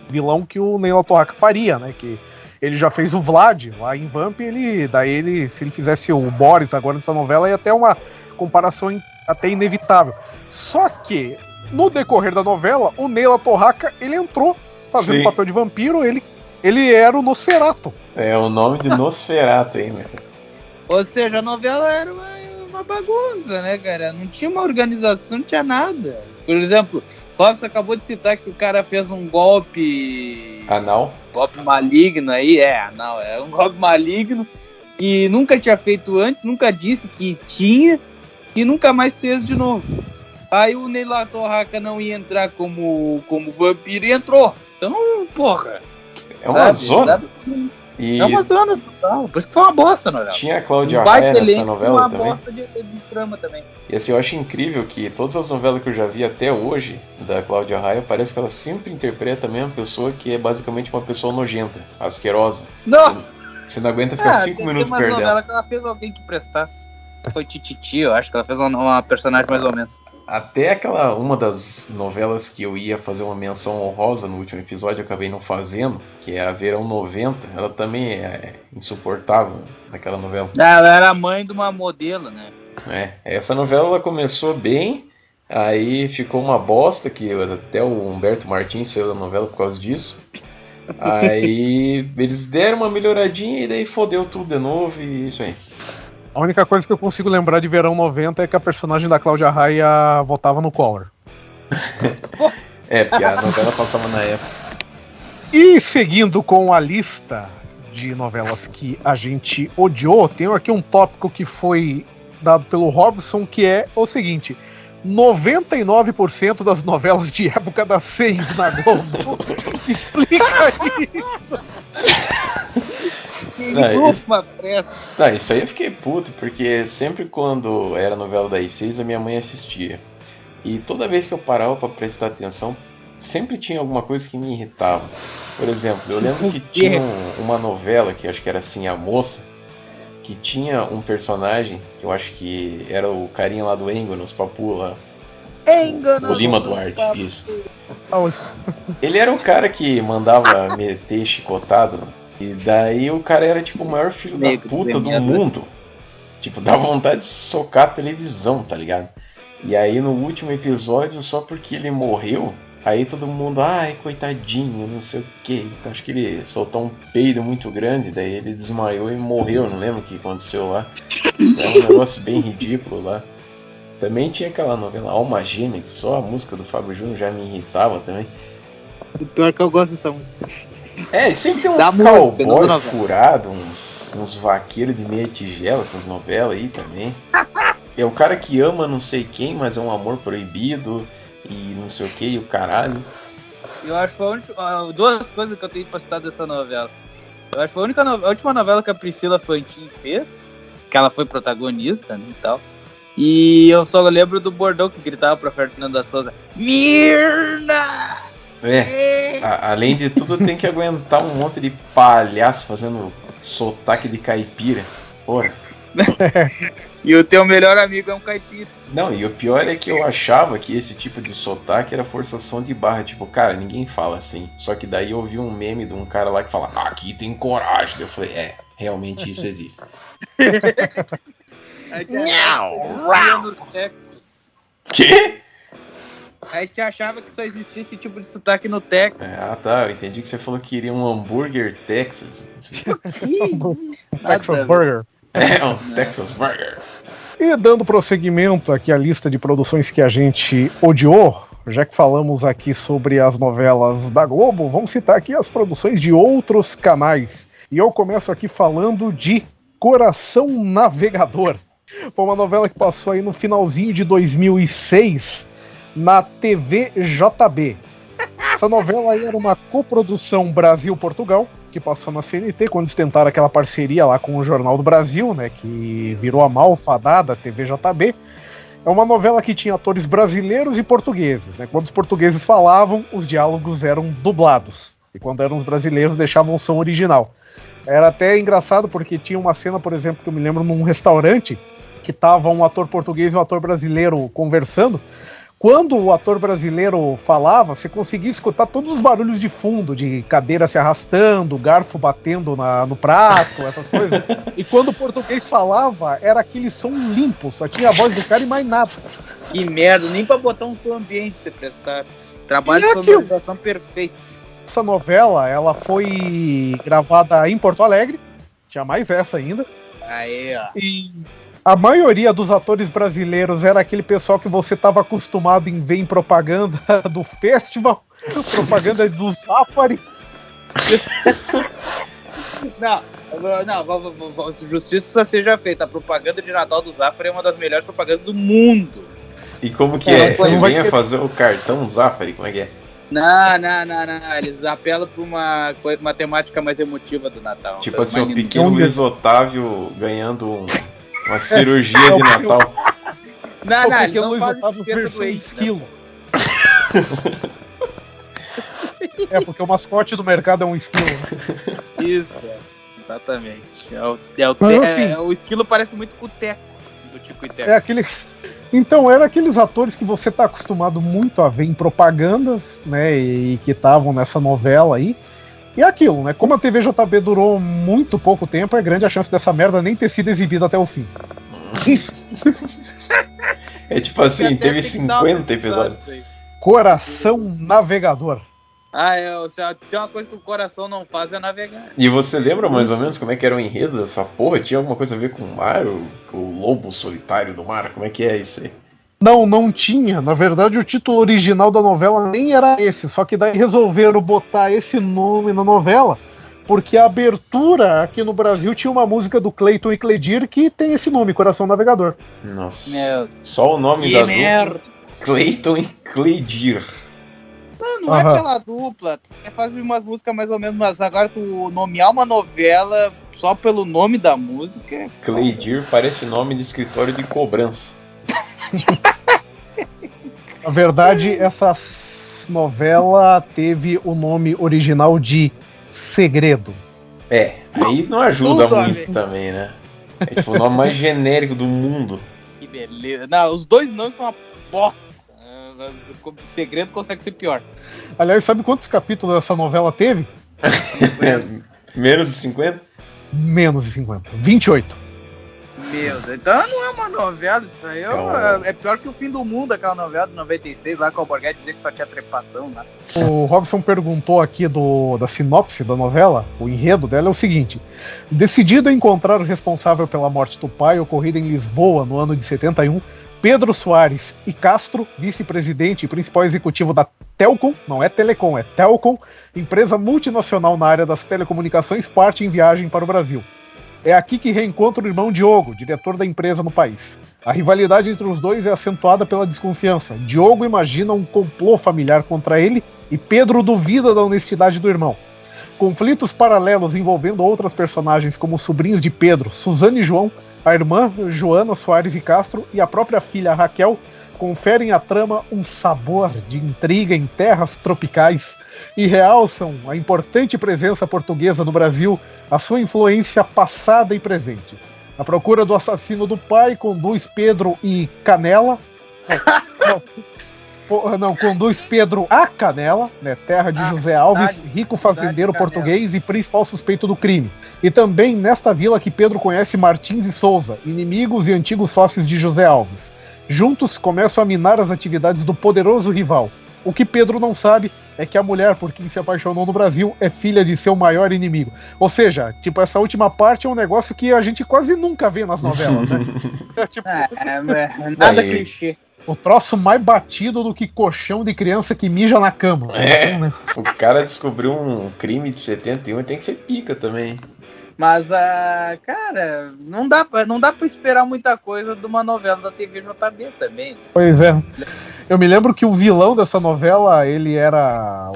vilão que o Neila Torraca faria, né? Que ele já fez o Vlad lá em Vamp, se ele fizesse o Boris agora nessa novela, ia ter uma comparação até inevitável. Só que, no decorrer da novela, o Neila Torraca, ele entrou fazendo o papel de vampiro, ele era o Nosferatu. É o nome de Nosferatu ainda. Ou seja, a novela era uma bagunça, né, cara? Não tinha uma organização, não tinha nada. Por exemplo, o Robson acabou de citar que o cara fez um golpe... Anal? Golpe maligno aí, anal. É um golpe maligno que nunca tinha feito antes, nunca disse que tinha e nunca mais fez de novo. Aí o Neila Torraca não ia entrar como vampiro e entrou. Então, porra. É uma zona. E... É uma zona total. Por isso que foi uma bosta a novela. Tinha a Cláudia Raia nessa novela uma também. Uma bosta de trama também. E assim, eu acho incrível que todas as novelas que eu já vi até hoje da Cláudia Raia, parece que ela sempre interpreta a mesma pessoa, que é basicamente uma pessoa nojenta, asquerosa. Não! Você não aguenta ficar 5 minutos perto dela. Tem uma novela que ela fez alguém que prestasse. Foi Tititi, eu acho que ela fez uma personagem mais ou menos. Até uma das novelas que eu ia fazer uma menção honrosa no último episódio, eu acabei não fazendo, que é a Verão 90, ela também é insuportável naquela novela. Ela era mãe de uma modelo, né? Essa novela ela começou bem, aí ficou uma bosta, que até o Humberto Martins saiu da novela por causa disso. Aí eles deram uma melhoradinha e daí fodeu tudo de novo e isso aí. A única coisa que eu consigo lembrar de Verão 90 é que a personagem da Cláudia Raia votava no Collor. Porque a novela passava na época. E seguindo com a lista de novelas que a gente odiou, tenho aqui um tópico que foi dado pelo Robson, que é o seguinte: 99% das novelas de época das 6 na Globo. Explica isso. Isso aí eu fiquei puto, porque sempre quando era novela das 6 a minha mãe assistia. E toda vez que eu parava pra prestar atenção, sempre tinha alguma coisa que me irritava. Por exemplo, eu lembro que tinha uma novela, que acho que era assim, A Moça, que tinha um personagem, que eu acho que era o carinha lá do Engo, nos Papu lá. O Lima Duarte, isso. Ele era o cara que mandava meter chicotado, e daí o cara era tipo o maior filho da puta do mundo. Tipo, dá vontade de socar a televisão, tá ligado? E aí no último episódio, só porque ele morreu, aí todo mundo, ai, coitadinho, não sei o que. Acho que ele soltou um peido muito grande, daí ele desmaiou e morreu, não lembro o que aconteceu lá. É um negócio bem ridículo lá. Também tinha aquela novela Alma Gêmea, que só a música do Fábio Júnior já me irritava também. O pior é que eu gosto dessa música. E sempre tem uns cowboy furados, uns vaqueiros de meia tigela, essas novelas aí também. É o cara que ama não sei quem, mas é um amor proibido e não sei o que, e o caralho. Eu acho que foi duas coisas que eu tenho pra citar dessa novela. Eu acho que foi a última novela que a Priscila Fantin fez, que ela foi protagonista, né, e tal. E eu só lembro do bordão que gritava pra Fernanda Souza: Mirna! Além de tudo, tem que aguentar um monte de palhaço fazendo sotaque de caipira. Porra. E o teu melhor amigo é um caipira. Não, e o pior é que eu achava que esse tipo de sotaque era forçação de barra. Tipo, cara, ninguém fala assim. Só que daí eu vi um meme de um cara lá que fala: aqui tem coragem. Eu falei: realmente isso existe. Não! Que? A gente achava que só existia esse tipo de sotaque no Texas. Ah, tá. Eu entendi que você falou que queria um hambúrguer Texas. Texas Burger. É, um Texas Burger. E dando prosseguimento aqui à lista de produções que a gente odiou, já que falamos aqui sobre as novelas da Globo, vamos citar aqui as produções de outros canais. E eu começo aqui falando de Coração Navegador. Foi uma novela que passou aí no finalzinho de 2006 na TV JB. Essa novela aí era uma coprodução Brasil-Portugal, que passou na CNT, quando eles tentaram aquela parceria lá com o Jornal do Brasil, né, que virou a malfadada TV JB. É uma novela que tinha atores brasileiros e portugueses, né? Quando os portugueses falavam, os diálogos eram dublados. E quando eram os brasileiros, deixavam o som original. Era até engraçado porque tinha uma cena, por exemplo, que eu me lembro num restaurante, que tava um ator português e um ator brasileiro conversando. Quando o ator brasileiro falava, você conseguia escutar todos os barulhos de fundo, de cadeira se arrastando, garfo batendo no prato, essas coisas. E quando o português falava, era aquele som limpo, só tinha a voz do cara e mais nada. Que merda, nem pra botar um som ambiente você prestar. Trabalho de sonorização perfeito. Essa novela, ela foi gravada em Porto Alegre, tinha mais essa ainda. Aí, ó. E a maioria dos atores brasileiros era aquele pessoal que você estava acostumado em ver em propaganda do festival, propaganda do Zafari. Não, justiça seja feita. A propaganda de Natal do Zafari é uma das melhores propagandas do mundo. E como que é? Ele venha fazer o cartão Zafari, como é que é? Não. Eles apelam pra uma temática mais emotiva do Natal. Tipo assim, o pequeno Luiz Otávio ganhando uma cirurgia de Natal. Não, eles não fazem versão esquilo. É, porque o mascote do mercado é um esquilo. Né? Isso, exatamente. O esquilo parece muito com o Teco, do Tico e Teco. É aquele... Então, eram aqueles atores que você tá acostumado muito a ver em propagandas, né, e que estavam nessa novela aí. E aquilo, né, como a TV JB durou muito pouco tempo, é grande a chance dessa merda nem ter sido exibida até o fim. É tipo assim, teve 50 episódios. Coração Navegador. Tem uma coisa que o coração não faz é navegar. E você lembra mais ou menos como é que era o enredo dessa porra? Tinha alguma coisa a ver com o mar? O lobo solitário do mar? Como é que é isso aí? Não tinha. Na verdade, o título original da novela nem era esse. Só que daí resolveram botar esse nome na novela, porque a abertura aqui no Brasil tinha uma música do Cleiton e Cledir que tem esse nome, Coração Navegador. Nossa. Só o nome da dupla. Cleiton e Cledir. Não é pela dupla, faz umas músicas mais ou menos, mas agora tu nomear uma novela só pelo nome da música. Cleidir parece nome de escritório de cobrança. Na verdade, essa novela teve o nome original de Segredo. É, aí não ajuda muito também, né? É tipo o nome mais genérico do mundo. Que beleza. Não, os dois nomes são uma bosta. O Segredo consegue ser pior. Aliás, sabe quantos capítulos essa novela teve? Menos de 50? Menos de 50. 28. Meu Deus, então não é uma novela, isso aí é pior que o Fim do Mundo, aquela novela de 96, lá com o Alborguete, dizer que só tinha trepação, né? O Robson perguntou aqui da sinopse da novela, o enredo dela é o seguinte: decidido a encontrar o responsável pela morte do pai, ocorrida em Lisboa no ano de 71, Pedro Soares e Castro, vice-presidente e principal executivo da Telcom, não é Telecom, é Telcom, empresa multinacional na área das telecomunicações, parte em viagem para o Brasil. É aqui que reencontra o irmão Diogo, diretor da empresa no país. A rivalidade entre os dois é acentuada pela desconfiança. Diogo imagina um complô familiar contra ele e Pedro duvida da honestidade do irmão. Conflitos paralelos envolvendo outras personagens como os sobrinhos de Pedro, Suzane e João, a irmã Joana Soares e Castro e a própria filha Raquel conferem à trama um sabor de intriga em terras tropicais e realçam a importante presença portuguesa no Brasil, a sua influência passada e presente. A procura do assassino do pai conduz Pedro e Canela. Conduz Pedro a Canela, né, terra de José Alves, rico fazendeiro português e principal suspeito do crime. E também nesta vila que Pedro conhece Martins e Souza, inimigos e antigos sócios de José Alves. Juntos começam a minar as atividades do poderoso rival. O que Pedro não sabe é que a mulher por quem se apaixonou no Brasil é filha de seu maior inimigo. Ou seja, tipo, essa última parte é um negócio que a gente quase nunca vê nas novelas, né? Tipo, Nada Aí. clichê. o troço mais batido do que colchão de criança que mija na cama. É. Né? O cara descobriu um crime de 71 e tem que ser pica também. Mas, cara, não dá pra esperar muita coisa de uma novela da TV JB também. Pois é. Eu me lembro que o vilão dessa novela,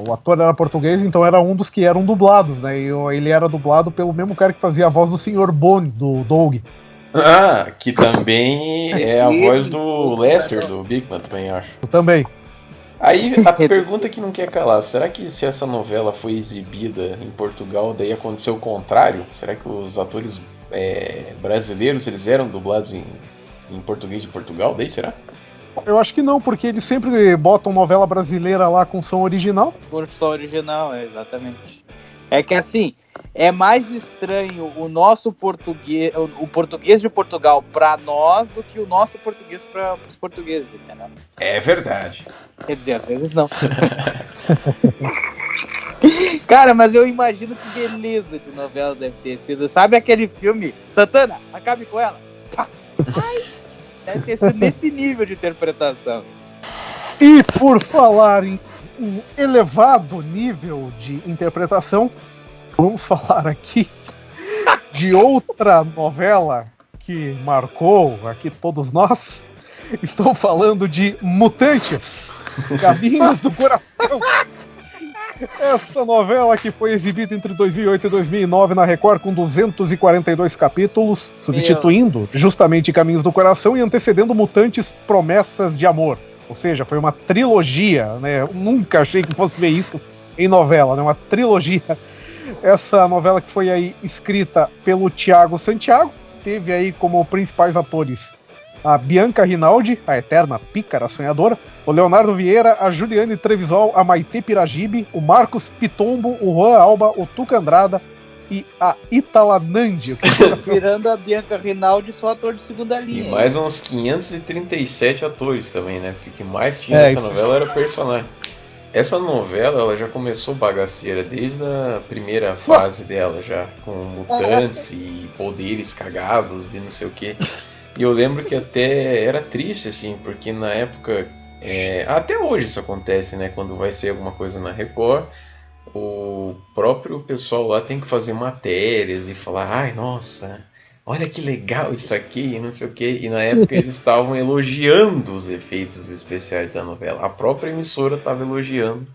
o ator era português, então era um dos que eram dublados, né? E ele era dublado pelo mesmo cara que fazia a voz do Sr. Bone, do Doug. Ah, que também é a voz do Lester, do Bigman, também acho. Também. Aí a pergunta que não quer calar, será que se essa novela foi exibida em Portugal, daí aconteceu o contrário? Será que os atores brasileiros, eles eram dublados em português de Portugal, daí será? Eu acho que não, porque eles sempre botam novela brasileira lá com som original. Versão original, exatamente. É que assim, é mais estranho o nosso português, o português de Portugal pra nós do que o nosso português para os portugueses, entendeu? É verdade. Quer dizer, às vezes não. Cara, mas eu imagino que beleza de novela deve ter sido. Sabe aquele filme, Santana, acabe com ela? Pá. Ai, deve ter sido nesse nível de interpretação. E por falar em um elevado nível de interpretação, vamos falar aqui de outra novela que marcou aqui todos nós. Estou falando de Mutantes, Caminhos do Coração. Essa novela que foi exibida entre 2008 e 2009 na Record com 242 capítulos, substituindo justamente Caminhos do Coração e antecedendo Mutantes Promessas de Amor. Ou seja, foi uma trilogia, né? Eu nunca achei que fosse ver isso em novela, né? Uma trilogia. Essa novela que foi aí escrita pelo Thiago Santiago, teve aí como principais atores a Bianca Rinaldi, a eterna pícara sonhadora, o Leonardo Vieira, a Juliane Trevisol, a Maitê Piragibe, o Marcos Pitombo, o Juan Alba, o Tuca Andrada e a Itala Nandi. Tirando a Bianca Rinaldi, só ator de segunda linha. E mais uns 537 atores também, né? Porque o que mais tinha nessa novela era personagem. Essa novela, ela já começou bagaceira desde a primeira fase dela, já com mutantes e poderes cagados e não sei o que. E eu lembro que até era triste, assim, porque na época, até hoje isso acontece, né? Quando vai ser alguma coisa na Record, o próprio pessoal lá tem que fazer matérias e falar, ai, nossa, olha que legal isso aqui, e não sei o que. E na época eles estavam elogiando os efeitos especiais da novela. A própria emissora estava elogiando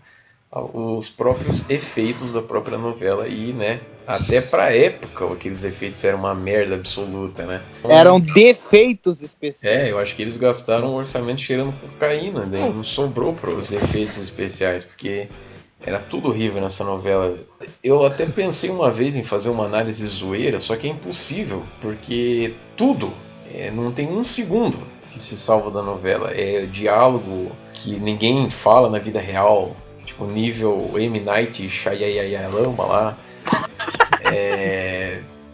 os próprios efeitos da própria novela e, né, até pra época aqueles efeitos eram uma merda absoluta, né? Eram defeitos especiais. Eu acho que eles gastaram um orçamento cheirando cocaína, daí não sobrou para os efeitos especiais, porque era tudo horrível nessa novela. Eu até pensei uma vez em fazer uma análise zoeira, só que é impossível, porque tudo, não tem um segundo que se salva da novela. É diálogo que ninguém fala na vida real, tipo nível M. Night Shyamalan lá.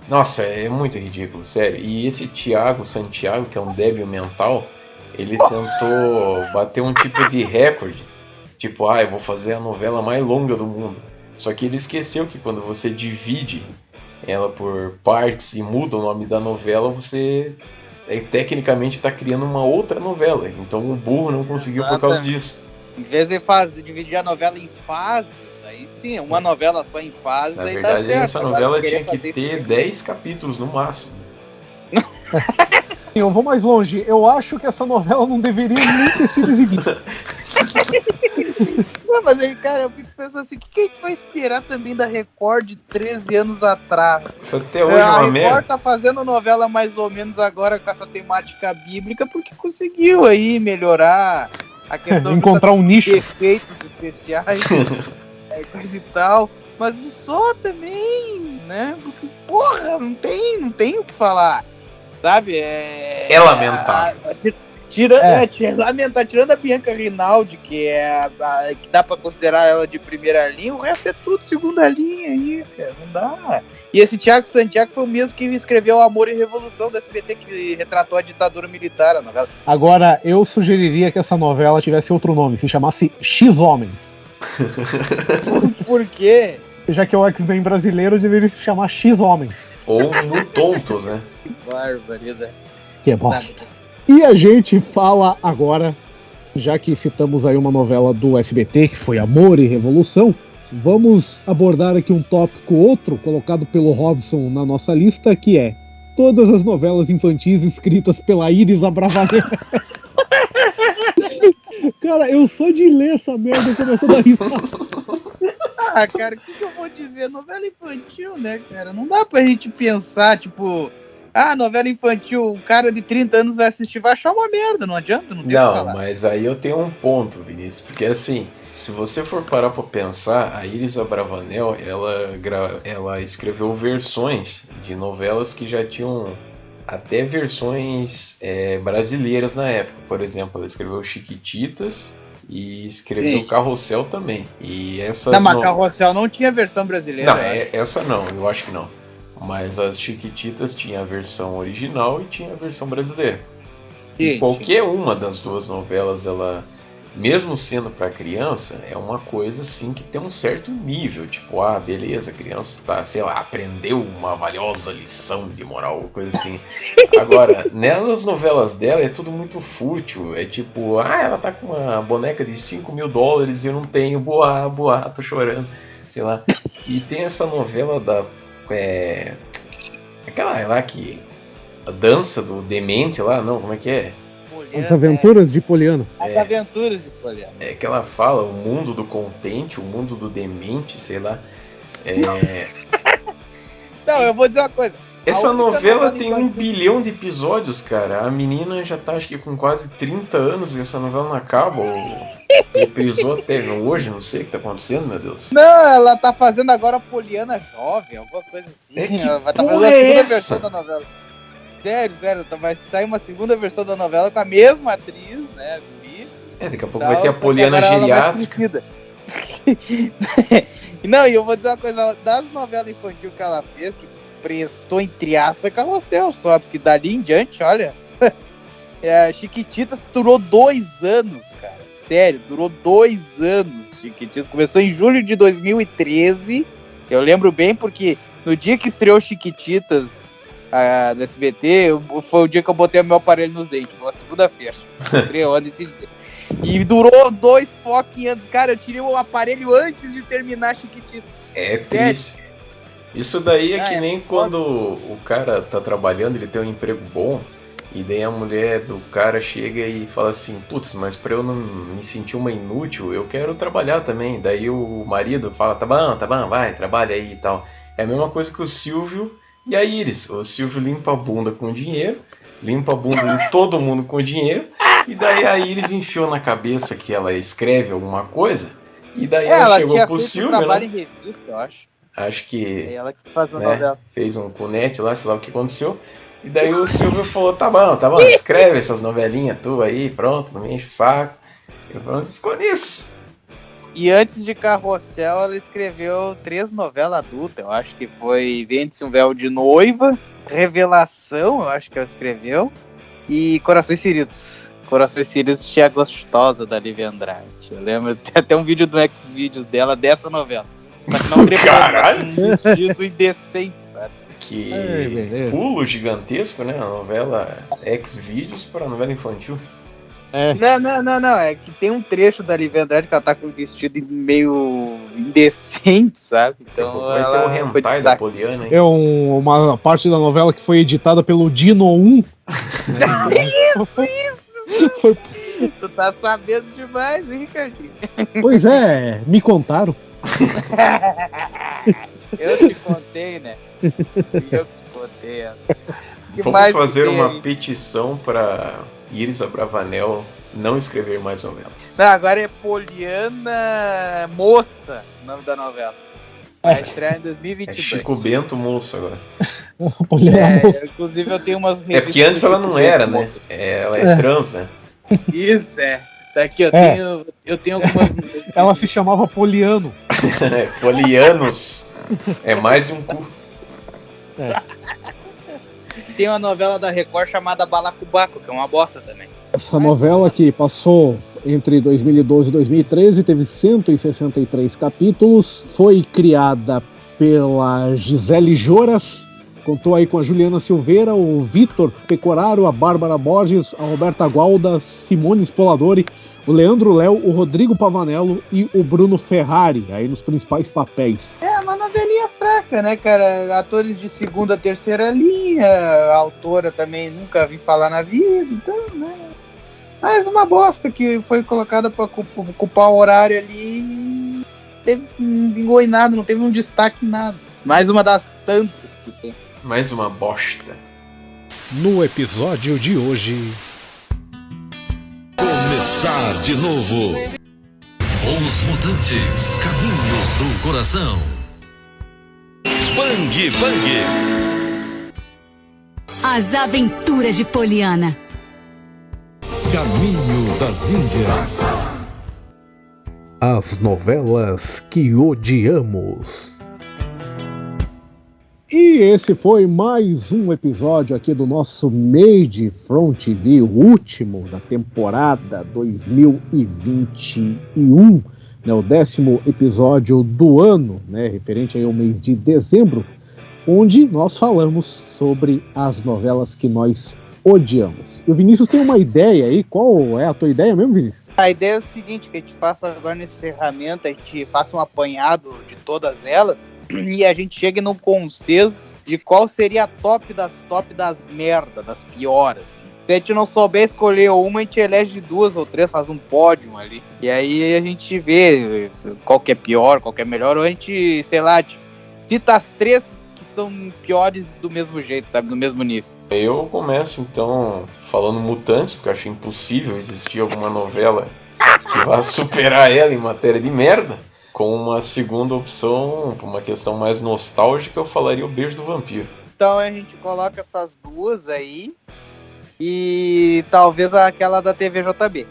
Nossa, é muito ridículo, sério. E esse Thiago Santiago, que é um débil mental, ele tentou bater um tipo de recorde. Tipo, eu vou fazer a novela mais longa do mundo. Só que ele esqueceu que quando você divide ela por partes e muda o nome da novela, você tecnicamente está criando uma outra novela. Então o burro não conseguiu por causa disso. Em vez de dividir a novela em fases, aí sim, uma novela só em fases, Na aí verdade, tá certo. essa novela tinha que ter 10 capítulos no máximo. Eu vou mais longe. Eu acho que essa novela não deveria nem ter sido exibida. Não, mas aí, cara, eu fico pensando assim, o que a gente vai esperar também da Record de 13 anos atrás? Isso até hoje é a uma Record merda. tá fazendo novela mais ou menos agora com essa temática bíblica, porque conseguiu aí melhorar a questão encontrar um nicho. De efeitos especiais, coisa e tal. Mas só também, né? Porque, porra, não tem o que falar. Sabe? É lamentável. Tirando a Bianca Rinaldi, que que dá pra considerar ela de primeira linha, o resto é tudo segunda linha aí, cara, não dá. E esse Thiago Santiago foi o mesmo que escreveu Amor e Revolução do SBT, que retratou a ditadura militar, a novela. Agora, eu sugeriria que essa novela tivesse outro nome, se chamasse X-Homens. Por quê? Já que é o X-Men brasileiro, deveria se chamar X-Homens. Ou no Tontos, né? Que barbaridade. Que bosta. E a gente fala agora, já que citamos aí uma novela do SBT, que foi Amor e Revolução, vamos abordar aqui um tópico outro, colocado pelo Robson na nossa lista, que é todas as novelas infantis escritas pela Iris Abravanel. Cara, eu sou de ler essa merda começando a riscar. Ah, cara, o que eu vou dizer? Novela infantil, né, cara? Não dá pra gente pensar, tipo... novela infantil, um cara de 30 anos vai assistir, vai achar uma merda, não adianta, não tem o que falar. Não, mas aí eu tenho um ponto, Vinícius, porque assim, se você for parar pra pensar, a Iris Abravanel, ela escreveu versões de novelas que já tinham até versões brasileiras na época. Por exemplo, ela escreveu Chiquititas e escreveu Carrossel também. E essas não, mas Carrossel não tinha versão brasileira. Não, essa não, eu acho que não. Mas as Chiquititas tinha a versão original e tinha a versão brasileira. E qualquer uma das duas novelas, ela, mesmo sendo para criança, é uma coisa assim que tem um certo nível. Tipo, beleza, a criança tá, sei lá, aprendeu uma valiosa lição de moral, coisa assim. Agora, nas novelas dela é tudo muito fútil. É tipo, ela tá com uma boneca de $5.000 e eu não tenho, tô chorando, sei lá. E tem essa novela da... aquela lá que... A dança do demente lá, não, como é que é? As Aventuras de Poliana. As Aventuras de Poliana. É que ela fala o mundo do contente, o mundo do demente, sei lá. Não, eu vou dizer uma coisa. Essa novela tem 1 bilhão de episódios, cara. A menina já tá, acho que com quase 30 anos e essa novela não acaba. Reprisou até hoje, não sei o que tá acontecendo, meu Deus. Não, ela tá fazendo agora a Poliana jovem, alguma coisa assim. Ela vai estar fazendo a segunda versão da novela. Sério, vai sair uma segunda versão da novela com a mesma atriz, né? Daqui a pouco vai ter a Poliana geriátrica. Não, e eu vou dizer uma coisa, das novelas infantil que ela fez, que prestou entre aspas, foi Carrossel só, porque dali em diante, olha, Chiquititas durou 2 anos, cara, sério, durou 2 anos, Chiquititas, começou em julho de 2013, eu lembro bem porque no dia que estreou Chiquititas no SBT, foi o dia que eu botei o meu aparelho nos dentes, foi uma segunda-feira, estreou nesse dia. E durou 2 fucking anos. Cara, eu tirei o aparelho antes de terminar Chiquititas. É triste. Isso daí é que nem quando o cara tá trabalhando, ele tem um emprego bom, e daí a mulher do cara chega e fala assim, putz, mas pra eu não me sentir uma inútil, eu quero trabalhar também. Daí o marido fala, tá bom, vai, trabalha aí e tal. É a mesma coisa que o Silvio e a Iris. O Silvio limpa a bunda com dinheiro, limpa a bunda de todo mundo com dinheiro, e daí a Iris enfiou na cabeça que ela escreve alguma coisa, e daí ela chegou pro Silvio, trabalho em revista, eu acho. Acho que ela quis fazer uma novela. Fez um cunete lá, sei lá o que aconteceu, e daí o Silvio falou, tá bom, escreve essas novelinhas tuas aí, pronto, não me enche o saco, e pronto, ficou nisso. E antes de Carrossel, ela escreveu 3 novelas adultas, eu acho que foi Vende-se um Véu de Noiva, Revelação, eu acho que ela escreveu, e Corações Feridos. Corações Feridos tinha a gostosa da Lívia Andrade. Eu lembro, tem até um vídeo do Xvideos dela dessa novela. Mas não Caralho! Um vestido indecente, sabe? Que pulo gigantesco, né? A novela Xvideos para a novela infantil. Não. É que tem um trecho da Lívia Andrade que ela tá com um vestido meio indecente, sabe? Então vai ter um hentai da Poliana, hein? É uma parte da novela que foi editada pelo Dino 1. Tu tá sabendo demais, hein, Ricardinho? Pois é, me contaram. Eu te contei, né? Eu te contei. Vamos fazer uma petição para Iris Abravanel não escrever mais novelas. Não, agora é Poliana Moça, o nome da novela. Vai estrear em 2022. É Chico Bento Moço agora. Inclusive eu tenho umas... É porque antes ela não era, né? Ela é trans, né? Isso, é. Tá aqui, eu tenho algumas. Ela se chamava Poliano. Polianos. É mais de um cu. Tem uma novela da Record chamada Balacobaco, que é uma bosta também. Essa novela que passou entre 2012 e 2013, teve 163 capítulos, foi criada pela Gisele Joras, contou aí com a Juliana Silveira, o Vitor Pecoraro, a Bárbara Borges, a Roberta Gualda, Simone Spoladori, o Leandro Léo, o Rodrigo Pavanello e o Bruno Ferrari, aí nos principais papéis. É uma novelinha fraca, né, cara? Atores de segunda, terceira linha, a autora também nunca vi falar na vida, então, né? Mas uma bosta que foi colocada pra ocupar o horário ali, não vingou em nada, não teve um destaque em nada. Mais uma das tantas que tem. Mais uma bosta. No episódio de hoje... Começar de novo. Os Mutantes, Caminhos do Coração. Bang Bang. As Aventuras de Poliana. Caminho das Índias. As novelas que odiamos. E esse foi mais um episódio aqui do nosso Made from TV, o último da temporada 2021, né, o 10º episódio do ano, né, referente aí ao mês de dezembro, onde nós falamos sobre as novelas que nós odiamos. E o Vinícius tem uma ideia aí, qual é a tua ideia mesmo, Vinícius? A ideia é o seguinte, que a gente faça agora nesse encerramento, a gente faça um apanhado de todas elas e a gente chegue num consenso de qual seria a top das merda, das piores, assim. Se a gente não souber escolher uma, a gente elege 2 ou 3, faz um pódio ali. E aí a gente vê qual que é pior, qual que é melhor, ou a gente, sei lá, cita as 3 que são piores do mesmo jeito, sabe, do mesmo nível. Eu começo então falando Mutantes, porque eu acho impossível existir alguma novela que vá superar ela em matéria de merda. Com uma segunda opção, por uma questão mais nostálgica, eu falaria O Beijo do Vampiro. Então a gente coloca essas 2 aí e talvez aquela da TVJB.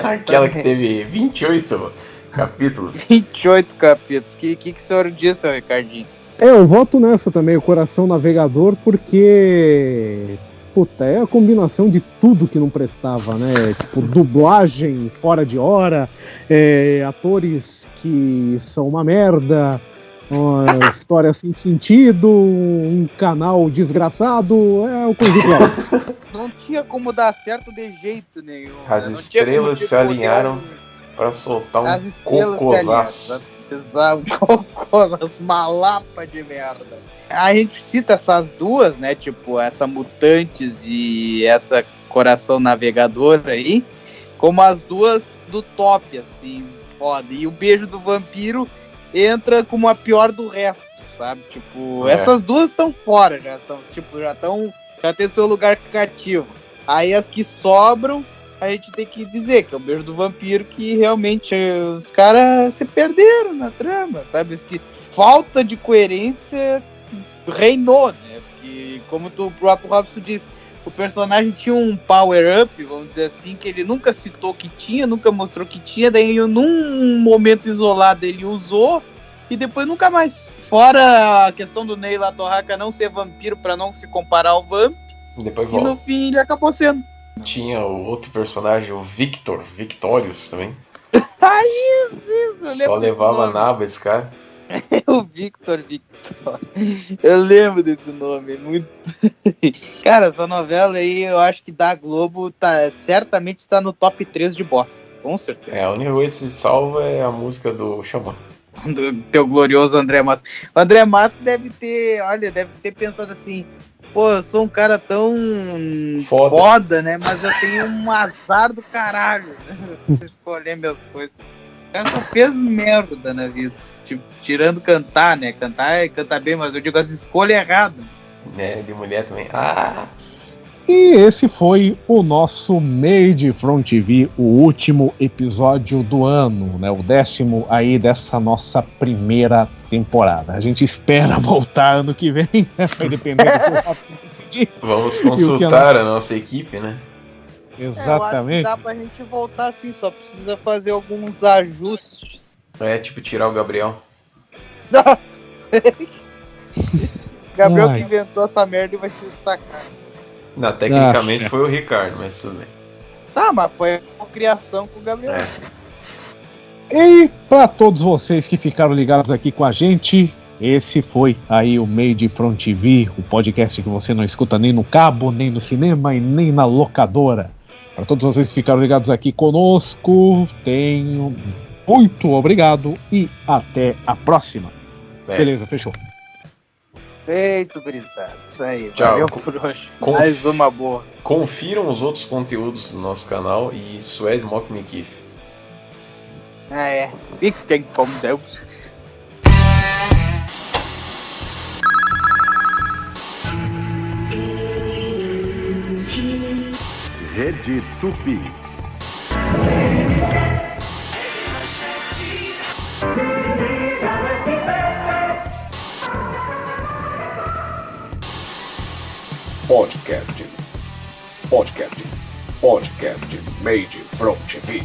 Aquela que teve 28 capítulos. 28 capítulos. Que o senhor disse, seu Ricardinho? Eu voto nessa também, o Coração Navegador, porque... Puta, é a combinação de tudo que não prestava, né? Tipo, dublagem fora de hora, atores que são uma merda, uma história sem sentido, um canal desgraçado, é o conjunto lá. Não tinha como dar certo de jeito nenhum. As não estrelas se alinharam para soltar um cocosaço. Exato, cocôs, malapa de merda. A gente cita essas 2, né? Tipo, essa Mutantes e essa Coração Navegador aí, como as 2 do top, assim, foda. E o Beijo do Vampiro entra como a pior do resto, sabe? Tipo, essas 2 estão fora, já tem seu lugar cativo. Aí as que sobram, a gente tem que dizer que é o Beijo do Vampiro, que realmente os caras se perderam na trama, sabe? Que falta de coerência reinou, né? Porque, como o próprio Robson disse, o personagem tinha um power-up, vamos dizer assim, que ele nunca citou que tinha, nunca mostrou que tinha, daí num momento isolado ele usou e depois nunca mais. Fora a questão do Ney Latorraca não ser vampiro para não se comparar ao Vamp, Depois e volta. no fim ele acabou sendo. Tinha o outro personagem, o Victorious também. Aí, isso, Só levava a naba esse cara. O Victor. Eu lembro desse nome, muito. Cara, essa novela aí, eu acho que da Globo certamente está no top 3 de bosta, com certeza. A única coisa que se salva é a música do Xamã. Do teu glorioso André Matos. O André Matos deve ter pensado assim, pô, eu sou um cara tão foda, né? Mas eu tenho um azar do caralho, né? Escolher minhas coisas. O cara só fez merda na vida. Tipo, tirando cantar, né? Cantar bem, mas eu digo as escolhas erradas. Né, de mulher também. E esse foi o nosso Made from TV, o último episódio do ano, né? O 10º aí dessa nossa primeira temporada. A gente espera voltar ano que vem, né? Vai depender do que eu faço. Vamos consultar a nossa equipe, né? Eu acho que Exatamente. dá pra gente voltar assim, só precisa fazer alguns ajustes. É tipo tirar o Gabriel. Gabriel Ai. que inventou essa merda e vai se sacar. Não, tecnicamente Ah, foi o Ricardo, mas tudo bem. Tá, mas foi a criação com o Gabriel. E para todos vocês que ficaram ligados aqui com a gente, esse foi aí o Made from TV, o podcast que você não escuta nem no cabo, nem no cinema e nem na locadora. Para todos vocês que ficaram ligados aqui conosco, tenho muito obrigado e até a próxima. Beleza, fechou. Feito, brisado. Isso aí. Tchau. Valeu por hoje. Com- Mais uma boa. Confiram os outros conteúdos do nosso canal e Suede Mock Me Kiff. Ah, é. Fiquem com Deus. Rede Tupi. Podcast Made from TV.